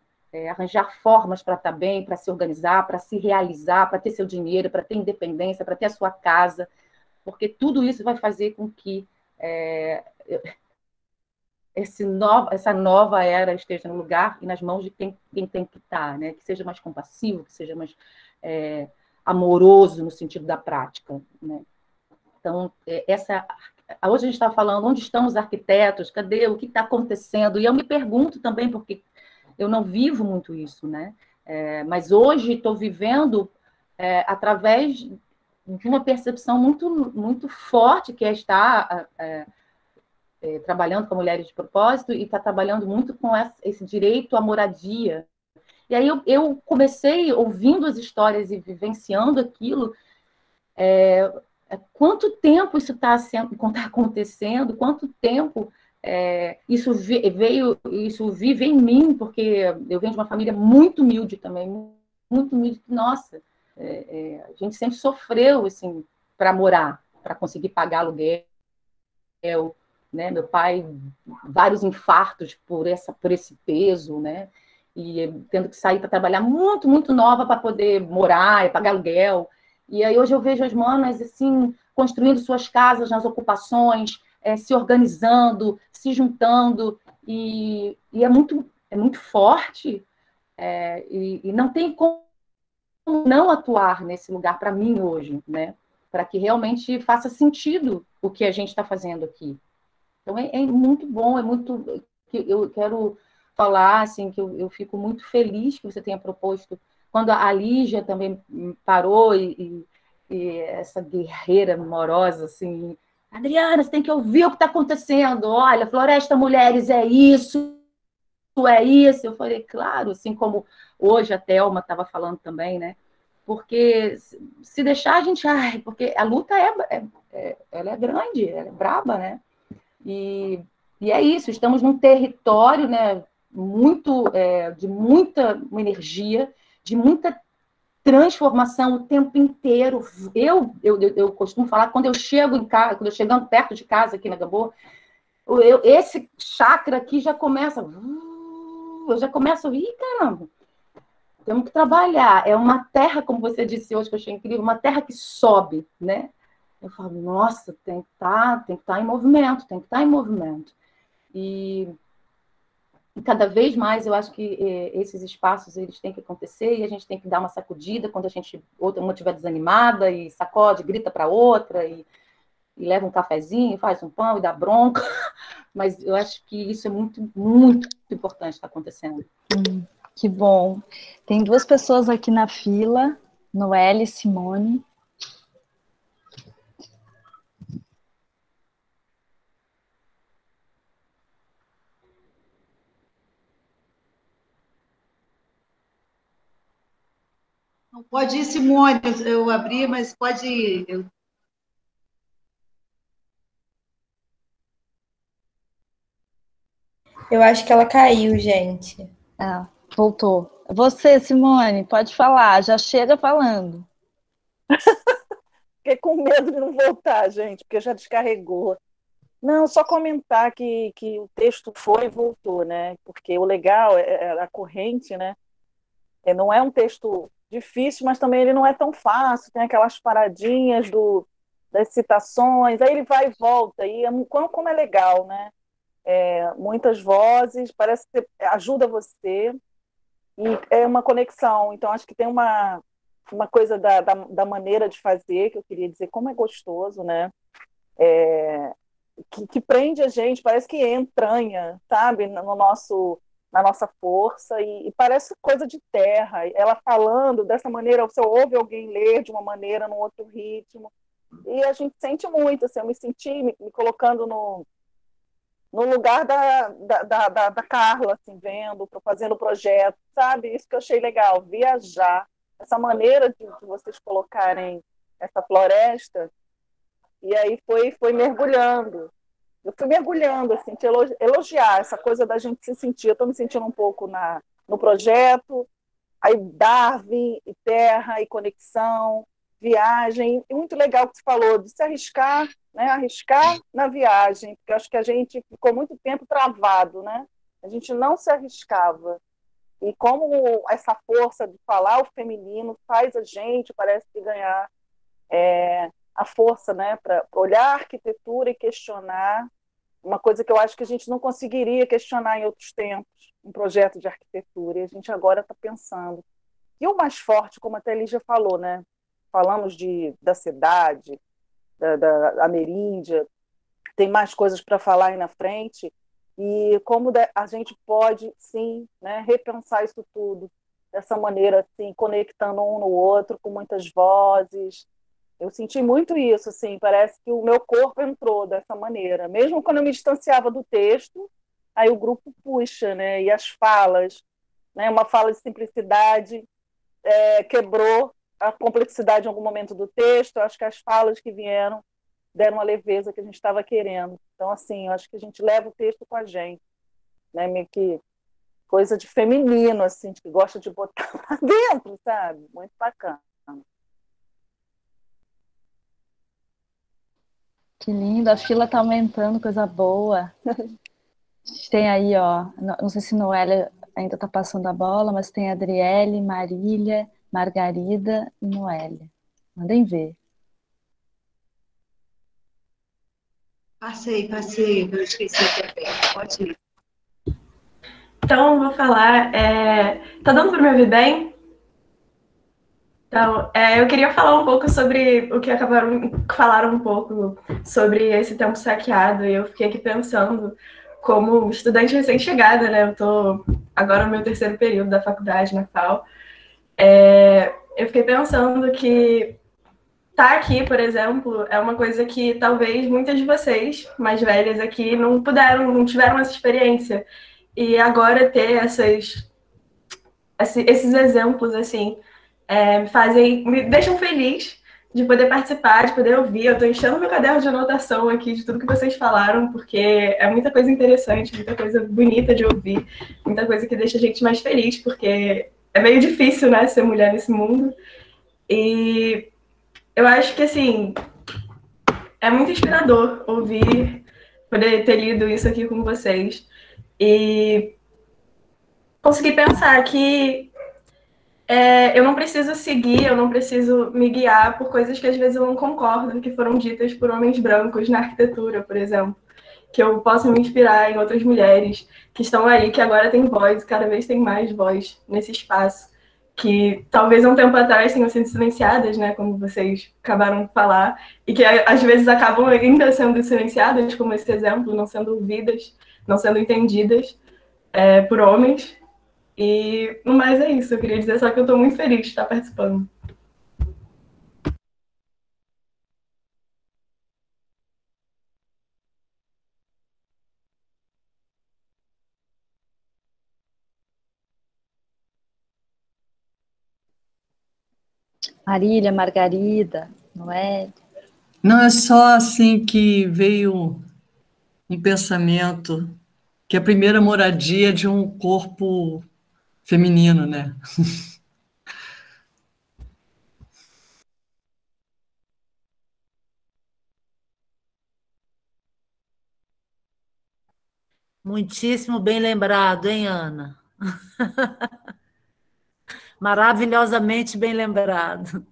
arranjar formas para estar bem, para se organizar, para se realizar, para ter seu dinheiro, para ter independência, para ter a sua casa, porque tudo isso vai fazer com que essa nova era esteja no lugar e nas mãos de quem tem que estar, né? Que seja mais compassivo, que seja mais amoroso no sentido da prática, né? Então, hoje a gente está falando onde estão os arquitetos, cadê, o que está acontecendo? E eu me pergunto também, porque eu não vivo muito isso, né? Mas hoje estou vivendo através de uma percepção muito, muito forte, que é estar trabalhando com mulheres de propósito e está trabalhando muito com esse direito à moradia. E aí eu comecei ouvindo as histórias e vivenciando aquilo. Quanto tempo isso está acontecendo? Quanto tempo isso vive em mim? Porque eu venho de uma família muito humilde também, muito humilde. Nossa, a gente sempre sofreu assim para morar, para conseguir pagar aluguel, né? Meu pai, vários infartos por esse peso, né? E tendo que sair para trabalhar muito, muito nova para poder morar e pagar aluguel. E aí hoje eu vejo as manas, assim, construindo suas casas nas ocupações, se organizando, se juntando, e é muito forte, e não tem como não atuar nesse lugar para mim hoje, né? Para que realmente faça sentido o que a gente está fazendo aqui. Então é muito bom, é muito. Eu quero falar assim que eu fico muito feliz que você tenha proposto. Quando a Lígia também parou e essa guerreira amorosa assim, Adriana, você tem que ouvir o que está acontecendo. Olha, Floresta Mulheres é isso. Eu falei, claro, assim como hoje a Thelma estava falando também, né? Porque se deixar a gente, porque a luta ela é grande, ela é braba, né? E é isso, estamos num território, né, de muita energia, de muita transformação o tempo inteiro. Eu costumo falar, quando eu chego em casa, quando eu chegando perto de casa aqui na Gamboa, esse chakra aqui já começa, eu já começo a caramba, temos que trabalhar. É uma terra, como você disse hoje, que eu achei incrível, uma terra que sobe, né? Eu falo, nossa, tem que estar em movimento, tem que estar em movimento. E cada vez mais eu acho que esses espaços eles têm que acontecer e a gente tem que dar uma sacudida quando uma estiver desanimada e sacode, grita para outra e leva um cafezinho, faz um pão e dá bronca. Mas eu acho que isso é muito, muito importante estar acontecendo. Que bom. Tem 2 pessoas aqui na fila, Noelle e Simone. Não pode ir, Simone, eu abri, mas pode ir. Eu acho que ela caiu, gente. Voltou. Você, Simone, pode falar, já chega falando. Fiquei com medo de não voltar, gente, porque já descarregou. Não, só comentar que o texto foi e voltou, né? Porque o legal é a corrente, né? Não é um texto difícil, mas também ele não é tão fácil. Tem aquelas paradinhas das citações, aí ele vai e volta, e como é legal, né? Muitas vozes, parece que ajuda você, e é uma conexão. Então, acho que tem uma coisa da maneira de fazer, que eu queria dizer, como é gostoso, né? Que prende a gente, parece que entranha, sabe, na nossa força, e parece coisa de terra. Ela falando dessa maneira, você ouve alguém ler de uma maneira, num outro ritmo, e a gente sente muito, assim, eu me senti me colocando no lugar da Carla, assim, fazendo o projeto, sabe? Isso que eu achei legal, viajar, essa maneira de vocês colocarem essa floresta, e aí foi mergulhando. Eu fui mergulhando, assim, te elogiar essa coisa da gente se sentir. Eu estou me sentindo um pouco no projeto, aí Darwin, e terra, e conexão, viagem. E muito legal que você falou de se arriscar, né? Arriscar na viagem, porque eu acho que a gente ficou muito tempo travado, né? A gente não se arriscava. E como essa força de falar o feminino faz a gente, parece que ganhar a força, né, para olhar a arquitetura e questionar, uma coisa que eu acho que a gente não conseguiria questionar em outros tempos, um projeto de arquitetura, e a gente agora está pensando. E o mais forte, como até a Lígia falou, né, falamos da cidade, da Ameríndia, tem mais coisas para falar aí na frente, e como a gente pode, sim, né, repensar isso tudo, dessa maneira, assim, conectando um no outro, com muitas vozes. Eu senti muito isso, assim, parece que o meu corpo entrou dessa maneira. Mesmo quando eu me distanciava do texto, aí o grupo puxa, né? E as falas, né? Uma fala de simplicidade quebrou a complexidade em algum momento do texto. Eu acho que as falas que vieram deram a leveza que a gente estava querendo. Então, assim, eu acho que a gente leva o texto com a gente, né? Meio que coisa de feminino, assim, que gosta de botar lá dentro, sabe? Muito bacana. Que lindo, a fila tá aumentando, coisa boa. A gente tem aí, ó, não sei se Noélia ainda tá passando a bola, mas tem Adriele, Marília, Margarida e Noélia. Mandem ver. Passei, eu esqueci o que é perto. Pode ir. Então, vou falar. Tá dando para me ouvir bem? Então, eu queria falar um pouco sobre o que falaram um pouco sobre esse tempo saqueado, e eu fiquei aqui pensando, como estudante recém-chegada, né? Eu estou agora no meu 3º período da faculdade, na FAO. Eu fiquei pensando que estar aqui, por exemplo, é uma coisa que talvez muitas de vocês, mais velhas aqui, não tiveram essa experiência. E agora ter esses exemplos, assim, me deixam feliz de poder participar, de poder ouvir. Eu estou enchendo meu caderno de anotação aqui de tudo que vocês falaram, porque é muita coisa interessante, muita coisa bonita de ouvir, muita coisa que deixa a gente mais feliz, porque é meio difícil, né, ser mulher nesse mundo. E eu acho que, assim, é muito inspirador ouvir, poder ter lido isso aqui com vocês. E consegui pensar que eu não preciso seguir, eu não preciso me guiar por coisas que às vezes eu não concordo, que foram ditas por homens brancos na arquitetura, por exemplo. Que eu posso me inspirar em outras mulheres que estão aí, que agora têm voz, cada vez tem mais voz nesse espaço, que talvez há um tempo atrás tenham sido silenciadas, né, como vocês acabaram de falar, e que às vezes acabam ainda sendo silenciadas, como esse exemplo, não sendo ouvidas, não sendo entendidas por homens. E no mais é isso, eu queria dizer só que eu estou muito feliz de estar participando. Marília, Margarida, Noélia. Não, é só assim que veio um pensamento que a primeira moradia é de um corpo feminino, né? Muitíssimo bem lembrado, hein, Ana? Maravilhosamente bem lembrado.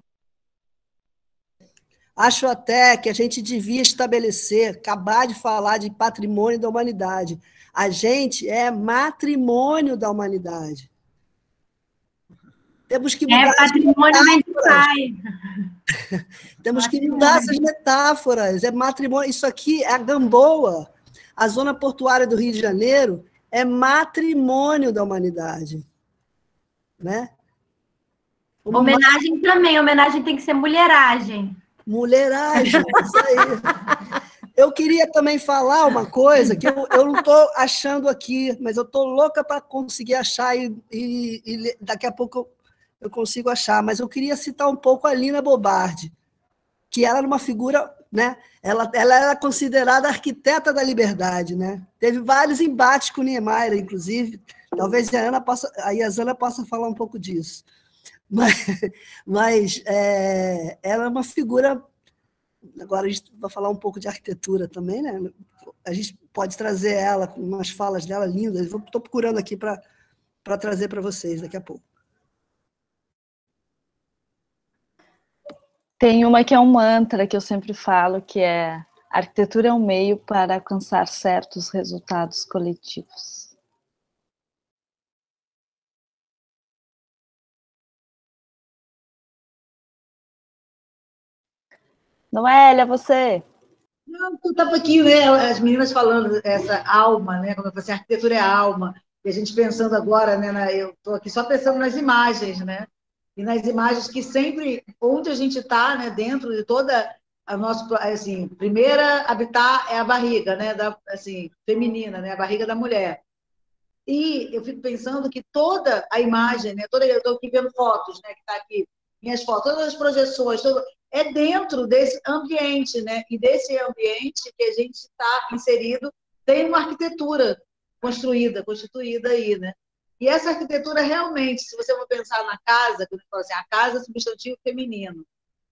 Acho até que a gente devia estabelecer, acabar de falar de patrimônio da humanidade. A gente é matrimônio da humanidade. Temos que mudar patrimônio de pai. Temos que mudar essas metáforas. É matrimônio. Isso aqui é a Gamboa. A zona portuária do Rio de Janeiro é matrimônio da humanidade. Né? Homenagem também. Homenagem tem que ser mulheragem. Mulheragem, isso aí. Eu queria também falar uma coisa que eu não estou achando aqui, mas eu estou louca para conseguir achar e daqui a pouco eu consigo achar. Mas eu queria citar um pouco a Lina Bobardi, que ela era uma figura, né? Ela era considerada arquiteta da liberdade, né? Teve vários embates com Niemeyer, inclusive. Talvez a Ana possa falar um pouco disso. Mas ela é uma figura. Agora a gente vai falar um pouco de arquitetura também, né? A gente pode trazer ela com umas falas dela lindas. Estou procurando aqui para trazer para vocês daqui a pouco. Tem uma que é um mantra que eu sempre falo, que é: a arquitetura é um meio para alcançar certos resultados coletivos. Noélia, você? Não, eu estava aqui, né, as meninas falando essa alma, né, como eu falei assim, a arquitetura é alma, e a gente pensando agora, né, eu estou aqui só pensando nas imagens, né, e nas imagens que sempre, onde a gente está, né, dentro de toda a nossa, assim, primeira habitat é a barriga, né, assim, feminina, né, a barriga da mulher. E eu fico pensando que toda a imagem, né, eu estou aqui vendo fotos, né, que está aqui, minhas fotos, todas as projeções, é dentro desse ambiente, né? E desse ambiente que a gente está inserido, tem uma arquitetura constituída aí, né? E essa arquitetura realmente, se você for pensar na casa, quando eu falo assim, a casa é substantivo feminino,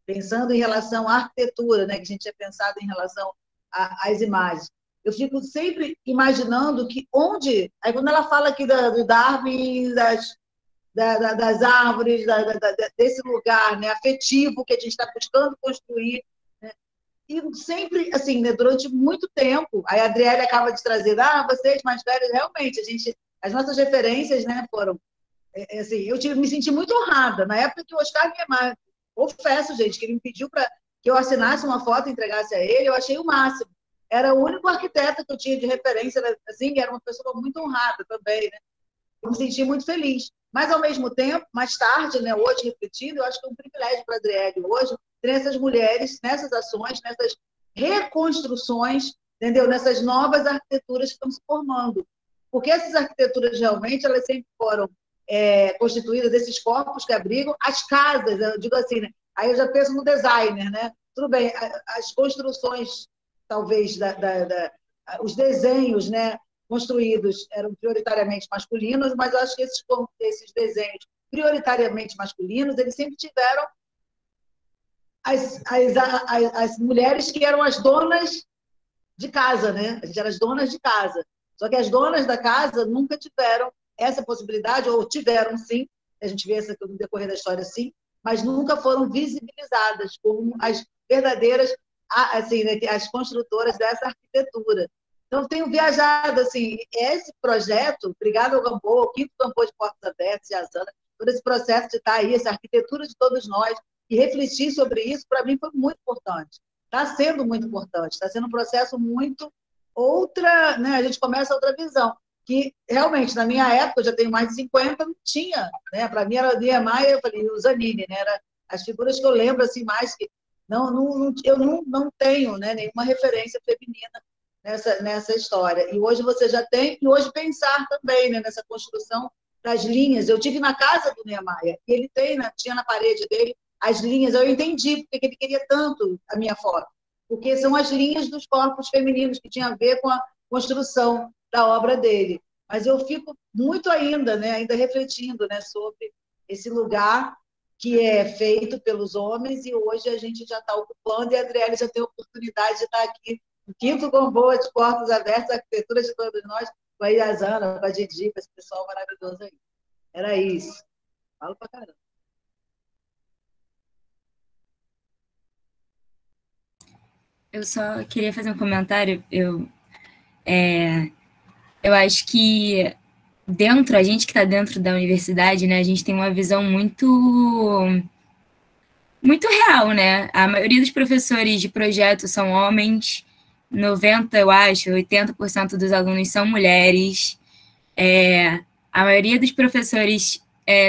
pensando em relação à arquitetura, né? Que a gente tinha pensado em relação as imagens. Eu fico sempre imaginando que onde... Aí quando ela fala aqui do Darwin, das árvores, desse lugar, né, afetivo que a gente está buscando construir, né? E sempre, assim, né, durante muito tempo, a Adriele acaba de trazer, vocês mais velhos, realmente, as nossas referências, né, foram... assim, me senti muito honrada. Na época que o Oscar Niemeyer, confesso, gente, que ele me pediu para que eu assinasse uma foto e entregasse a ele, eu achei o máximo. Era o único arquiteto que eu tinha de referência, assim, era uma pessoa muito honrada também, né? Eu me senti muito feliz. Mas, ao mesmo tempo, mais tarde, né, hoje refletindo, eu acho que é um privilégio para a Adriele hoje ter essas mulheres nessas ações, nessas reconstruções, entendeu? Nessas novas arquiteturas que estão se formando. Porque essas arquiteturas, realmente, elas sempre foram constituídas desses corpos que abrigam as casas, eu digo assim, né? Aí eu já penso no designer, né? Tudo bem, as construções, talvez, os desenhos, né, construídos eram prioritariamente masculinos, mas eu acho que esses desenhos prioritariamente masculinos, eles sempre tiveram as mulheres que eram as donas de casa, né? A gente era as donas de casa. Só que as donas da casa nunca tiveram essa possibilidade, ou tiveram sim, a gente vê essa no decorrer da história sim, mas nunca foram visibilizadas como as verdadeiras, assim, né, as construtoras dessa arquitetura. Então, tenho viajado, assim, esse projeto, obrigado ao Gamboa, o quinto Gamboa de Portas Abertas e a Zana, todo esse processo de estar aí, essa arquitetura de todos nós, e refletir sobre isso, para mim, foi muito importante. Está sendo muito importante, está sendo um processo muito outra, né? A gente começa outra visão, que realmente, na minha época, eu já tenho mais de 50, não tinha, né? Para mim era Niemeyer, eu falei, o Zanini, né? Era as figuras que eu lembro, assim, mais que... eu não tenho, né, nenhuma referência feminina nessa história. E hoje você já tem, e hoje pensar também, né, nessa construção das linhas. Eu tive na casa do Niemeyer, e ele tinha na parede dele as linhas, eu entendi porque ele queria tanto a minha foto, porque são as linhas dos corpos femininos que tinha a ver com a construção da obra dele. Mas eu fico muito ainda, né, ainda refletindo, né, sobre esse lugar que é feito pelos homens, e hoje a gente já está ocupando, e a Adriele já tem a oportunidade de estar aqui no quinto Gamboa de Portas Abertas, a arquitetura de todos nós, com a Iazana, com a Didi, com esse pessoal maravilhoso aí. Era isso. Falo pra caramba. Eu só queria fazer um comentário. Eu acho que a gente que está dentro da universidade, né, a gente tem uma visão muito real, né? A maioria dos professores de projeto são homens, 90%, eu acho, 80% dos alunos são mulheres. A maioria dos professores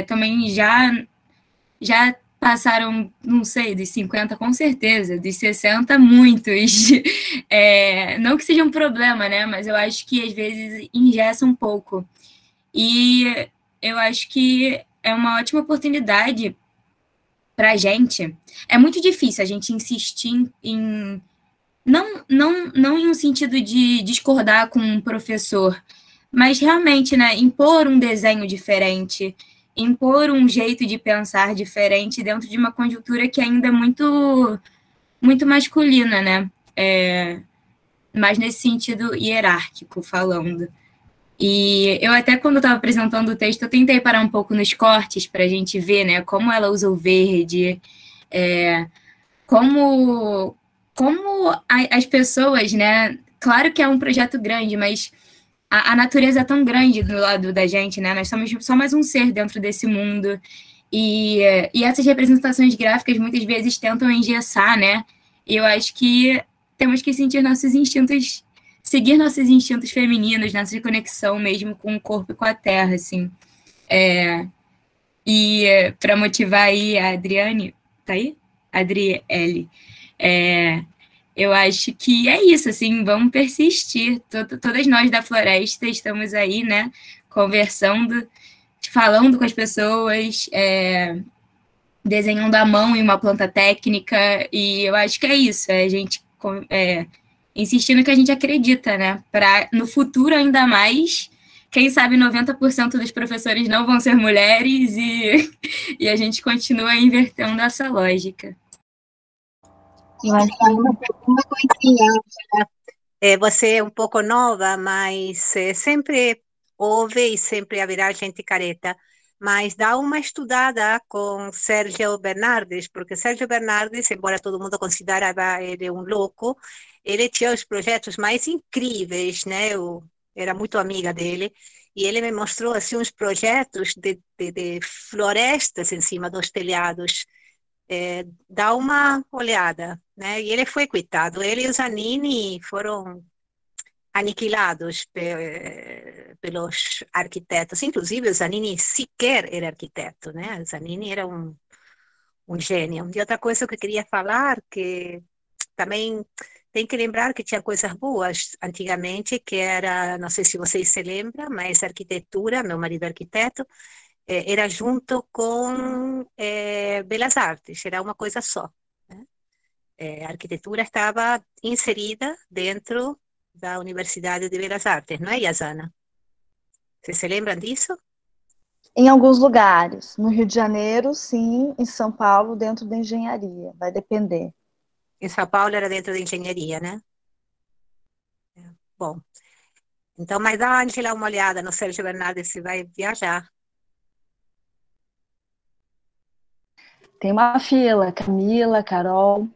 também já passaram, não sei, dos 50 com certeza, dos 60 muitos. Não que seja um problema, né? Mas eu acho que às vezes engessa um pouco. E eu acho que é uma ótima oportunidade para a gente. É muito difícil a gente insistir em... Não em um sentido de discordar com um professor, mas realmente, né, impor um desenho diferente, impor um jeito de pensar diferente dentro de uma conjuntura que ainda é muito, muito masculina, né? Mas nesse sentido hierárquico, falando. E eu até, quando eu estava apresentando o texto, eu tentei parar um pouco nos cortes para a gente ver, né, como ela usa o verde, como as pessoas, né, claro que é um projeto grande, mas a natureza é tão grande do lado da gente, né, nós somos só mais um ser dentro desse mundo, e essas representações gráficas muitas vezes tentam engessar, né, e eu acho que temos que seguir nossos instintos femininos, nossa conexão mesmo com o corpo e com a terra, assim. E para motivar aí a Adriane, tá aí? Adriele. Eu acho que é isso, assim, vamos persistir. Todas nós da floresta estamos aí, né, conversando, falando com as pessoas, desenhando à mão em uma planta técnica, e eu acho que é isso, a gente insistir no que a gente acredita, né, para no futuro ainda mais, quem sabe 90% dos professores não vão ser mulheres e a gente continua invertendo essa lógica. Eu acho que uma coisinha, Ângela. Você é um pouco nova, mas sempre ouve e sempre haverá gente careta. Mas dá uma estudada com Sérgio Bernardes, porque Sérgio Bernardes, embora todo mundo considerava ele um louco, ele tinha os projetos mais incríveis, né? Eu era muito amiga dele, e ele me mostrou assim uns projetos de florestas em cima dos telhados. Dá uma olhada, né? E ele foi coitado, ele e o Zanini foram aniquilados pelos arquitetos, inclusive o Zanini sequer era arquiteto, né? O Zanini era um gênio. E outra coisa que eu queria falar, que também tem que lembrar que tinha coisas boas antigamente, que era, não sei se vocês se lembram, mas a arquitetura, meu marido é arquiteto, era junto com Belas Artes, era uma coisa só. Né? A arquitetura estava inserida dentro da Universidade de Belas Artes, não é, Yazana? Vocês se lembram disso? Em alguns lugares. No Rio de Janeiro, sim. Em São Paulo, dentro da engenharia. Vai depender. Em São Paulo era dentro da engenharia, né? Bom. Então, mas dá, Angela, uma olhada no Sérgio Bernardes, se vai viajar. Tem uma fila. Camila, Carol.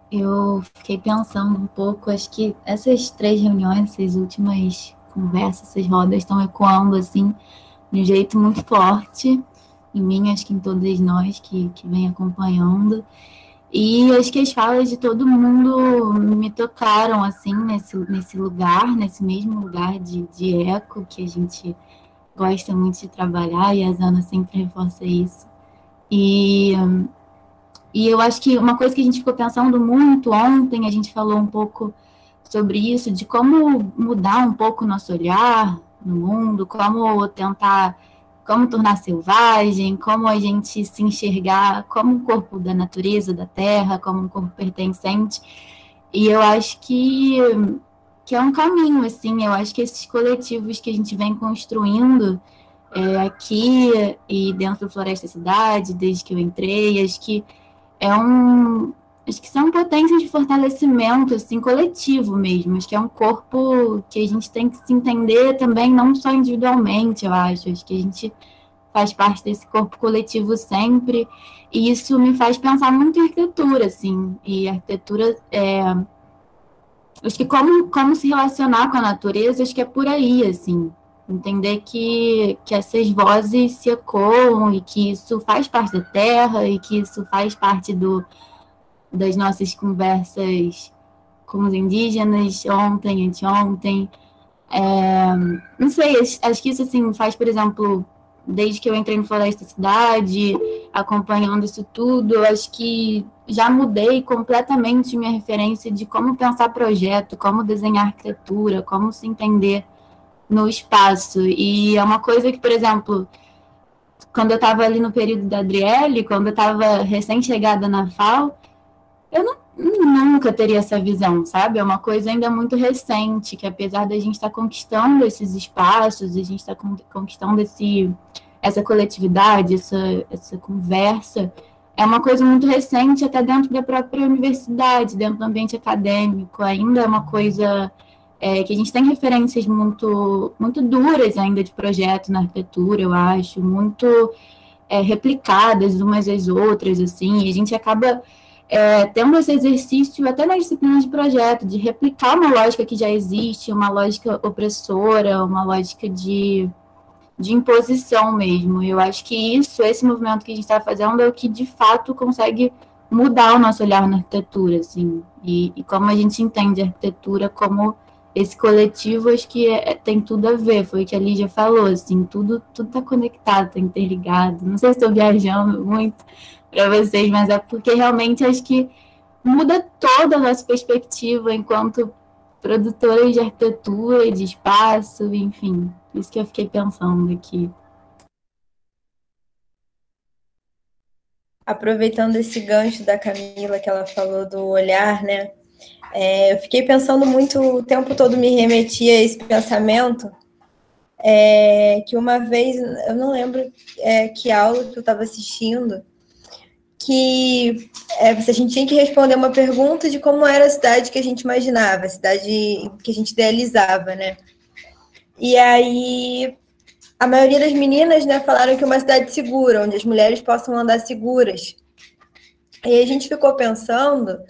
Eu fiquei pensando um pouco, acho que essas 3 reuniões, essas últimas conversas, essas rodas estão ecoando, assim, de um jeito muito forte, em mim, acho que em todas nós que vem acompanhando, e acho que as falas de todo mundo me tocaram, assim, nesse lugar, nesse mesmo lugar de eco que a gente gosta muito de trabalhar, e a Zana sempre reforça isso, E eu acho que uma coisa que a gente ficou pensando muito ontem, a gente falou um pouco sobre isso, de como mudar um pouco o nosso olhar no mundo, como tornar selvagem, como a gente se enxergar como um corpo da natureza, da terra, como um corpo pertencente. E eu acho que é um caminho, assim, eu acho que esses coletivos que a gente vem construindo aqui e dentro do Floresta Cidade, desde que eu entrei, acho que são potências de fortalecimento, assim, coletivo mesmo. Acho que é um corpo que a gente tem que se entender também, não só individualmente, eu acho. Acho que a gente faz parte desse corpo coletivo sempre. E isso me faz pensar muito em arquitetura, assim. E arquitetura, acho que como se relacionar com a natureza, acho que é por aí, assim. Entender que essas vozes se ecoam e que isso faz parte da terra e que isso faz parte das nossas conversas com os indígenas ontem, anteontem. Não sei, acho que isso assim, faz, por exemplo, desde que eu entrei no Floresta Cidade, acompanhando isso tudo, eu acho que já mudei completamente minha referência de como pensar projeto, como desenhar arquitetura, como se entender no espaço. E é uma coisa que, por exemplo, quando eu estava ali no período da Adriele, quando eu estava recém-chegada na FAO, eu nunca teria essa visão, sabe? É uma coisa ainda muito recente, que apesar da gente estar conquistando esses espaços, a gente está conquistando essa coletividade, essa conversa, é uma coisa muito recente até dentro da própria universidade, dentro do ambiente acadêmico, ainda é uma coisa que a gente tem referências muito, muito duras ainda de projeto na arquitetura, eu acho, muito replicadas umas às outras, assim, e a gente acaba tendo esse exercício até nas disciplinas de projeto, de replicar uma lógica que já existe, uma lógica opressora, uma lógica de imposição mesmo. Eu acho que esse movimento que a gente está fazendo é o que, de fato, consegue mudar o nosso olhar na arquitetura, assim, e como a gente entende a arquitetura como esse coletivo, acho que tem tudo a ver, foi o que a Lígia falou, assim, tudo está conectado, está interligado. Não sei se estou viajando muito para vocês, mas é porque realmente acho que muda toda a nossa perspectiva enquanto produtoras de arquitetura, de espaço, enfim, isso que eu fiquei pensando aqui. Aproveitando esse gancho da Camila, que ela falou do olhar, né? Eu fiquei pensando muito, o tempo todo me remetia a esse pensamento, que uma vez, eu não lembro que aula que eu estava assistindo, que a gente tinha que responder uma pergunta de como era a cidade que a gente imaginava, a cidade que a gente idealizava, né? E aí, a maioria das meninas, né, falaram que é uma cidade segura, onde as mulheres possam andar seguras. E aí a gente ficou pensando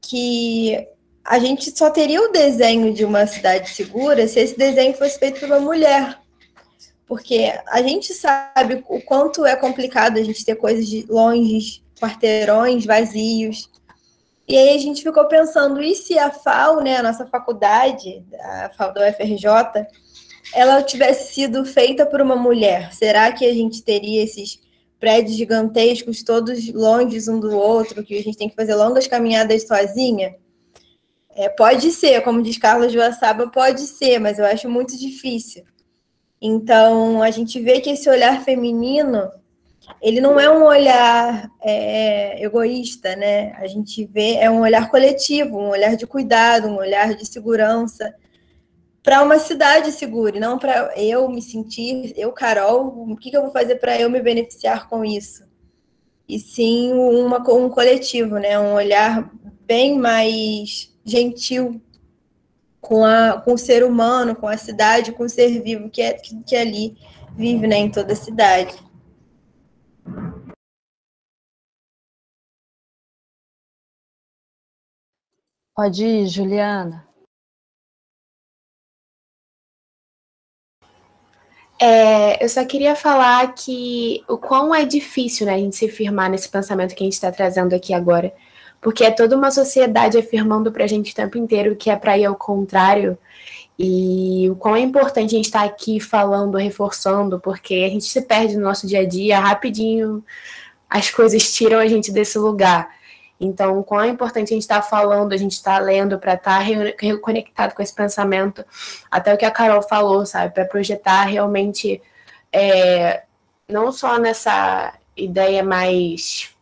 que a gente só teria o desenho de uma cidade segura se esse desenho fosse feito por uma mulher. Porque a gente sabe o quanto é complicado a gente ter coisas de longe, quarteirões vazios. E aí a gente ficou pensando, e se a FAU, né, a nossa faculdade, a FAU da UFRJ, ela tivesse sido feita por uma mulher? Será que a gente teria esses prédios gigantescos, todos longe um do outro, que a gente tem que fazer longas caminhadas sozinha? Pode ser, como diz Carla Joaçaba, pode ser, mas eu acho muito difícil. Então, a gente vê que esse olhar feminino, ele não é um olhar egoísta, né? A gente vê, é um olhar coletivo, um olhar de cuidado, um olhar de segurança, para uma cidade segura, e não para eu me sentir, eu, Carol, o que eu vou fazer para eu me beneficiar com isso? E sim um coletivo, né? Um olhar bem mais gentil com o ser humano, com a cidade, com o ser vivo que ali vive, né, em toda a cidade. Pode ir, Juliana. Eu só queria falar que o quão é difícil, né, a gente se firmar nesse pensamento que a gente está trazendo aqui agora, porque é toda uma sociedade afirmando para a gente o tempo inteiro que é para ir ao contrário, e o quão é importante a gente estar aqui falando, reforçando, porque a gente se perde no nosso dia a dia, rapidinho as coisas tiram a gente desse lugar. Então, o quão é importante a gente estar falando, a gente estar lendo, para estar reconectado com esse pensamento, até o que a Carol falou, sabe, para projetar realmente, não só nessa ideia mais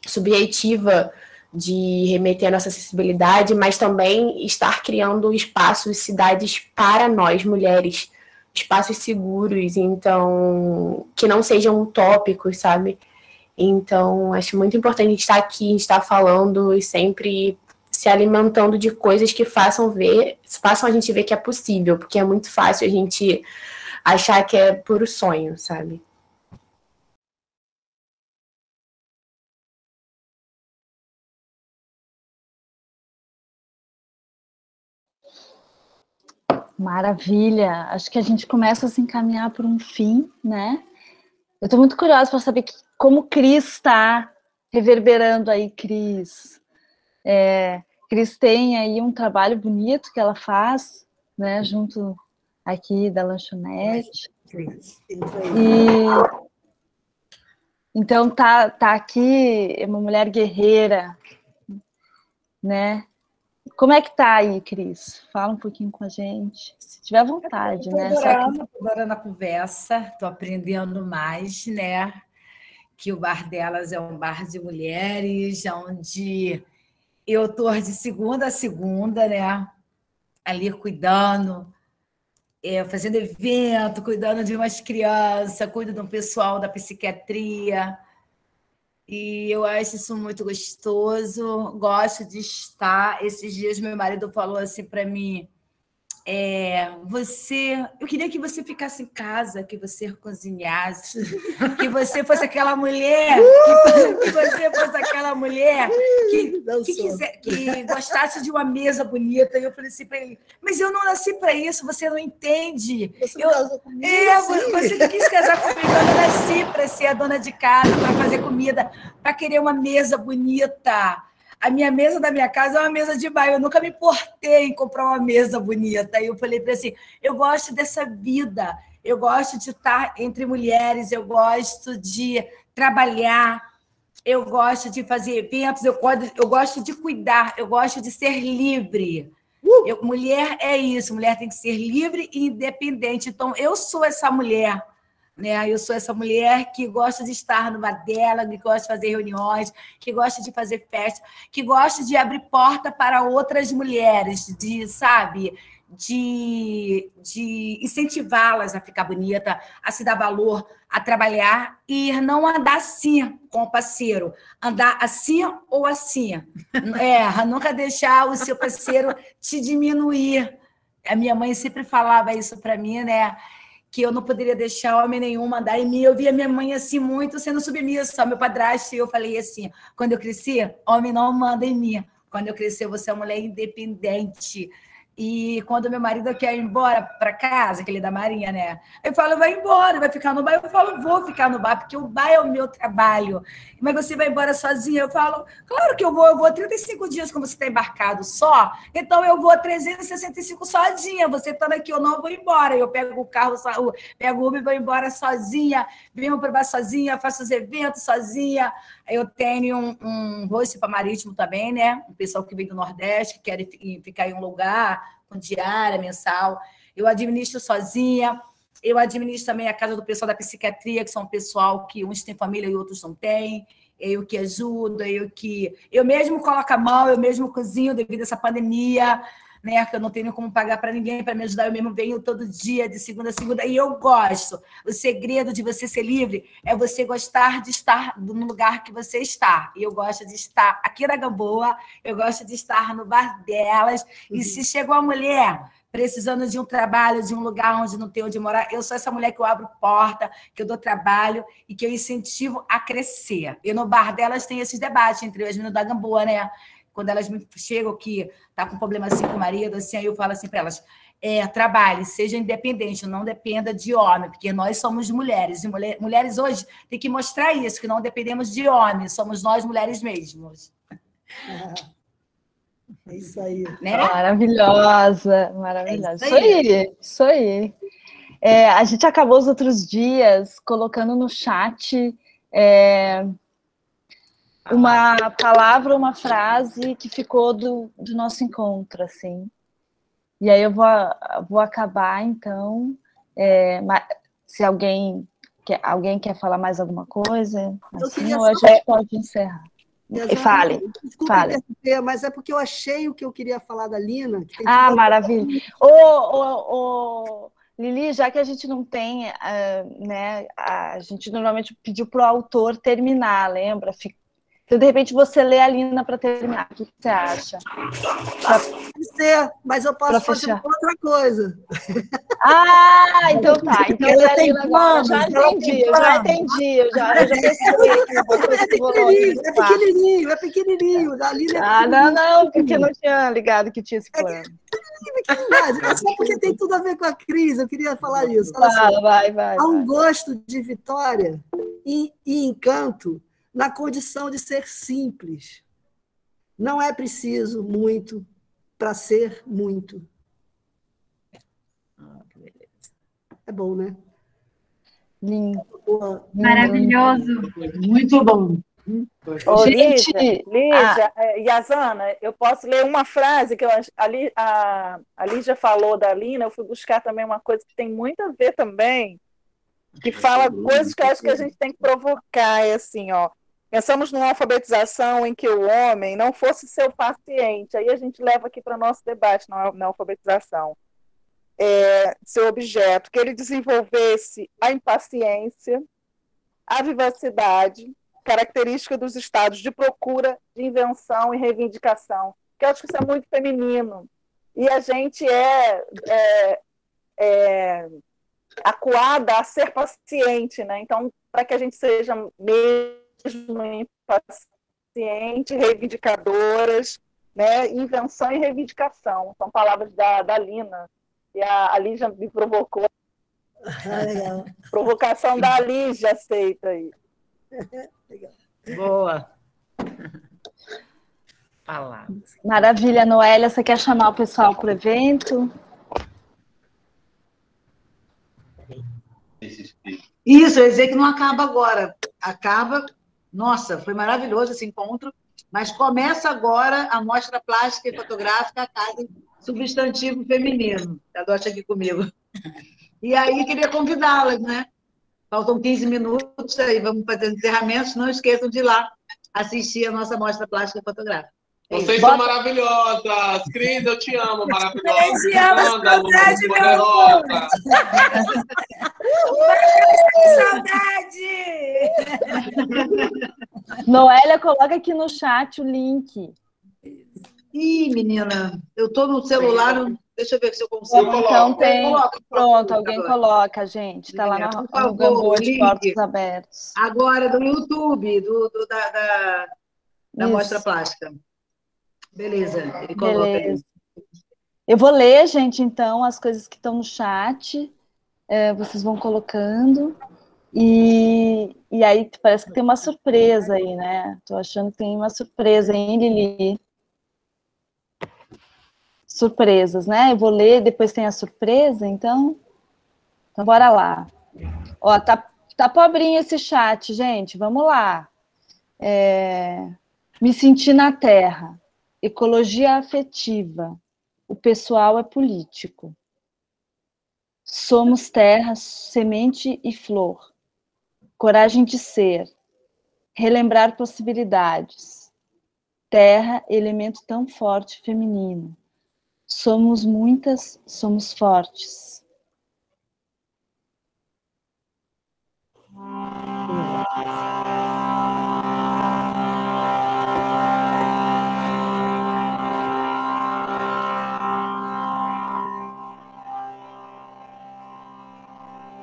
subjetiva de remeter a nossa acessibilidade, mas também estar criando espaços, cidades para nós, mulheres, espaços seguros, então, que não sejam utópicos, sabe? Então, acho muito importante a gente estar aqui, a gente estar falando e sempre se alimentando de coisas que façam a gente ver que é possível, porque é muito fácil a gente achar que é puro sonho, sabe? Maravilha! Acho que a gente começa a se encaminhar para um fim, né? Eu estou muito curiosa para saber como Cris está reverberando aí, Cris. Cris tem aí um trabalho bonito que ela faz, né, junto aqui da lanchonete. Então tá aqui uma mulher guerreira, né? Como é que tá aí, Cris? Fala um pouquinho com a gente, se tiver vontade, né? Estou adorando a conversa, estou aprendendo mais, né? Que o bar delas é um bar de mulheres, onde eu estou de segunda a segunda, né? Ali cuidando, fazendo evento, cuidando de umas crianças, cuido do pessoal da psiquiatria. E eu acho isso muito gostoso, gosto de estar. Esses dias meu marido falou assim para mim, eu queria que você ficasse em casa, que você cozinhasse, que você fosse aquela mulher, que você fosse aquela mulher que gostasse de uma mesa bonita. E eu falei assim para ele, mas eu não nasci para isso, você não entende. Você que quis casar comigo, eu não nasci para ser a dona de casa, para fazer comida, para querer uma mesa bonita. A minha mesa da minha casa é uma mesa de bairro. Eu nunca me importei em comprar uma mesa bonita. Aí eu falei para ele assim, eu gosto dessa vida, eu gosto de estar entre mulheres, eu gosto de trabalhar, eu gosto de fazer eventos, eu gosto de cuidar, eu gosto de ser livre. Mulher é isso, mulher tem que ser livre e independente. Então, eu sou essa mulher, né? Eu sou essa mulher que gosta de estar no bar dela, que gosta de fazer reuniões, que gosta de fazer festa, que gosta de abrir porta para outras mulheres, sabe? De incentivá-las a ficar bonita, a se dar valor, a trabalhar e não andar assim com o parceiro, andar assim ou assim. Nunca deixar o seu parceiro te diminuir. A minha mãe sempre falava isso para mim, né? Que eu não poderia deixar homem nenhum mandar em mim. Eu via minha mãe assim muito sendo submissa, meu padrasto, e eu falei assim, quando eu cresci, homem não manda em mim. Quando eu crescer, você é uma mulher independente. E quando meu marido quer ir embora para casa, que ele é da Marinha, né? Eu falo, vai embora, vai ficar no bar. Eu falo, vou ficar no bar, porque o bar é o meu trabalho. Mas você vai embora sozinha? Eu falo, claro que eu vou 35 dias como você está embarcado só, então eu vou 365 sozinha. Você estando aqui, eu não vou embora. Eu pego o carro, pego o Uber e vou embora sozinha, venho para o bar sozinha, faço os eventos sozinha. Eu tenho um host para marítimo também, né? Um pessoal que vem do Nordeste, que quer ficar em um lugar com diária, mensal. Eu administro sozinha. Eu administro também a casa do pessoal da psiquiatria, que são um pessoal que uns têm família e outros não têm. Eu que ajudo, eu mesmo coloco a mão, eu mesmo cozinho devido a essa pandemia, né? Que eu não tenho como pagar para ninguém para me ajudar. Eu mesmo venho todo dia, de segunda a segunda, e eu gosto. O segredo de você ser livre é você gostar de estar no lugar que você está. E eu gosto de estar aqui na Gamboa, eu gosto de estar no bar delas. E se chegou a mulher precisando de um trabalho, de um lugar onde não tem onde morar, eu sou essa mulher que eu abro porta, que eu dou trabalho e que eu incentivo a crescer. E no bar delas tem esses debates entre as meninas da Gamboa, né? Quando elas me chegam que tá com problema assim com o marido, assim, aí eu falo assim para elas, trabalhe, seja independente, não dependa de homem, porque nós somos mulheres, e mulheres hoje têm que mostrar isso, que não dependemos de homens, somos nós mulheres mesmos. É isso aí. Né? Maravilhosa, maravilhosa. Isso aí. A gente acabou os outros dias colocando no chat uma palavra, uma frase que ficou do nosso encontro, assim. E aí eu vou acabar, então. Se alguém quer falar mais alguma coisa, assim, ou a gente pode encerrar. Fale. Mas é porque eu achei o que eu queria falar da Lina. Maravilha. Lili, já que a gente não tem, né, a gente normalmente pediu para o autor terminar, lembra? Então, de repente, você lê a Lina para terminar. O que você acha? Pode ser, mas eu posso fazer outra coisa. Então tá. Então, eu já entendi. Eu já percebi. É pequenininho. A Lina não, porque eu não tinha ligado que tinha esse plano. É só porque tem tudo a ver com a Cris, eu queria falar isso. Vai. Há um gosto de vitória e encanto na condição de ser simples. Não é preciso muito para ser muito. É bom, né? Lindo. Maravilhoso. Muito bom. Lígia, Yazana, eu posso ler uma frase que a Lígia falou da Lina, eu fui buscar também uma coisa que tem muito a ver também, que fala coisas que eu acho que a gente tem que provocar, assim, ó. Pensamos numa alfabetização em que o homem não fosse seu paciente, aí a gente leva aqui para o nosso debate na alfabetização. Seu objeto, que ele desenvolvesse a impaciência, a vivacidade, característica dos estados de procura, de invenção e reivindicação, que eu acho que isso é muito feminino. E a gente acuada a ser paciente, né? Então, para que a gente seja mesmo impaciente, reivindicadoras, né? Invenção e reivindicação. São palavras da Lina. E a Lígia me provocou. Legal. Provocação da Lígia, aceita aí. Legal. Boa. Palavras. Maravilha, Noélia. Você quer chamar o pessoal para o evento? Isso, eu ia dizer que não acaba agora. Acaba. Nossa, foi maravilhoso esse encontro, mas começa agora a mostra plástica e fotográfica, a Casa Substantivo Feminino. A Docha aqui comigo. E aí queria convidá-las, né? Faltam 15 minutos, aí vamos fazer os encerramentos. Não esqueçam de ir lá assistir a nossa mostra plástica fotográfica. Vocês são maravilhosas. Cris, eu te amo, maravilhosa. Eu te amo, Escândalo, saudade, meu poderosa. Saudade! Noélia, coloca aqui no chat o link. Ih, menina, eu estou no celular, deixa eu ver se eu consigo. Então tem. Coloca, Pronto, alguém coloca, gente. Está lá no Gamboa de Portos Abertos. Agora, do YouTube, da mostra plástica. Beleza, ele coloca aí. Eu vou ler, gente, então, as coisas que estão no chat. Vocês vão colocando. E aí parece que tem uma surpresa aí, né? Estou achando que tem uma surpresa, hein, Lili? Surpresas, né? Eu vou ler, depois tem a surpresa, então bora lá. Ó, tá pobrinho esse chat, gente, vamos lá. Me senti na terra, ecologia afetiva, o pessoal é político. Somos terra, semente e flor, coragem de ser, relembrar possibilidades. Terra, elemento tão forte feminino. Somos muitas, somos fortes.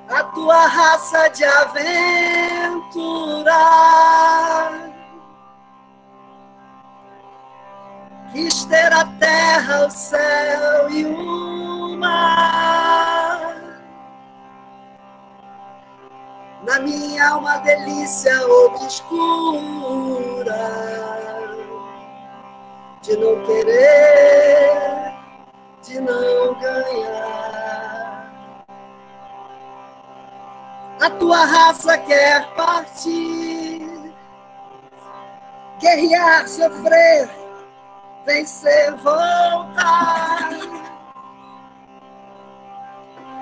A tua raça de aventura quis ter a terra, o céu e o mar. Na minha alma delícia obscura de não querer, de não ganhar. A tua raça quer partir, guerrear, sofrer, vencer, voltar.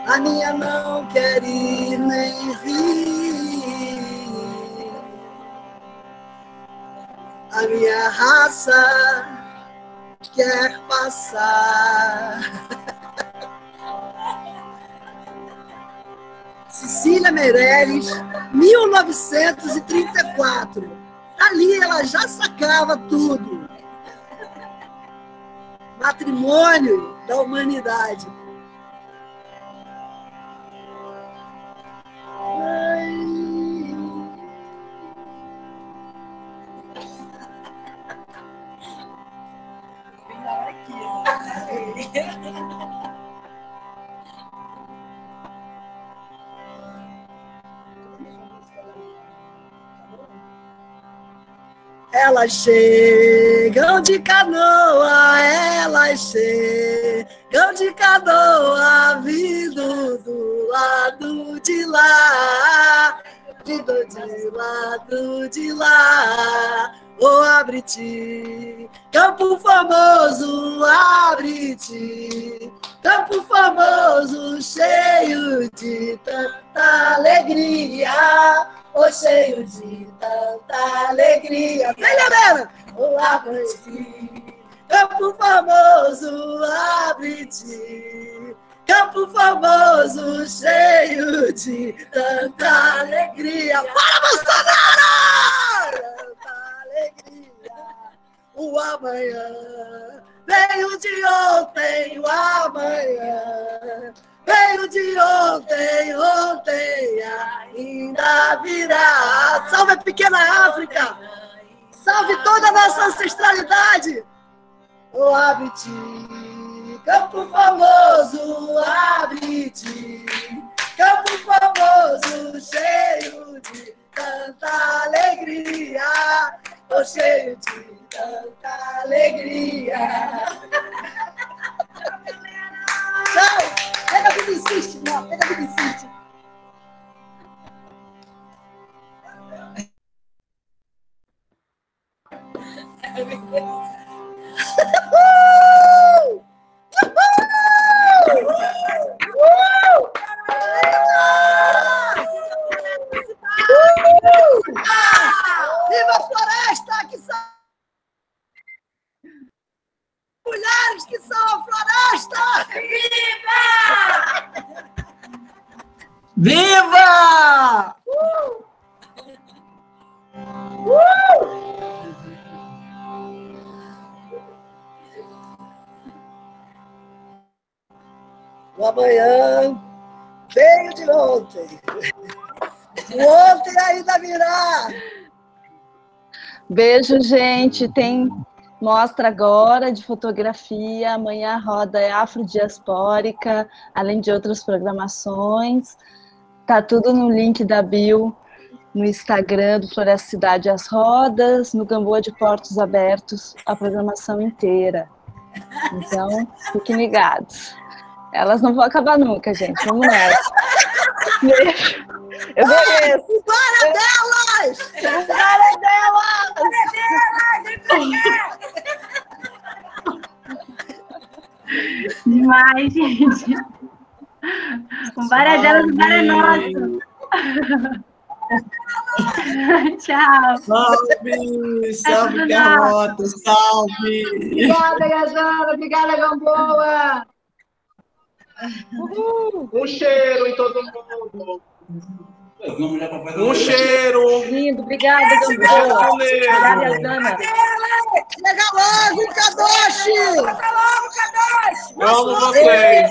A minha não quer ir nem vir. A minha raça quer passar. Cecília Meirelles, 1934. Ali ela já sacava tudo. Matrimônio da humanidade. Elas chegam de canoa, elas chegam de canoa, vindo do lado de lá, vindo de lado de lá. Oh, abre-te, Campo Famoso, abre-te, Campo Famoso, cheio de tanta alegria. Oh, cheio de tanta alegria. Vem, galera! Oh, abre-te, Campo Famoso, abre-te, Campo Famoso, cheio de tanta alegria. Fala, Bolsonaro! Tanta alegria. O amanhã veio de ontem, o amanhã veio de ontem, ontem ainda virá. Salve a pequena África! Salve toda a nossa ancestralidade! Oh, abre-te, Campo Famoso, abre-te, Campo Famoso, cheio de tanta alegria. Oh, cheio de tanta alegria. Tchau! Pega a vida insiste, não, pega a vida insiste. aqueles que são a floresta! Viva! Viva! O amanhã veio de ontem. O ontem ainda virá. Beijo, gente. Tem mostra agora de fotografia. Amanhã a roda é afrodiaspórica, além de outras programações. Tá tudo no link da bio, no Instagram do Floresta Cidade As Rodas, no Gamboa de Portos Abertos, a programação inteira. Então, fiquem ligados. Elas não vão acabar nunca, gente. Vamos nessa. Beijo. Eu mereço. Bora delas! Bora delas! Demais, gente. O bar é delas, o bar é nosso. Tchau. Salve! Salve, Carlota! Salve! Obrigada, Gazana. Obrigada, Gamboa. Um cheiro em todo mundo. Um cheiro. Lindo, obrigada, Gamboa. Obrigada, Gazana. Chega logo, Kadoshi! Chega logo, Kadoshi! Eu amo vocês.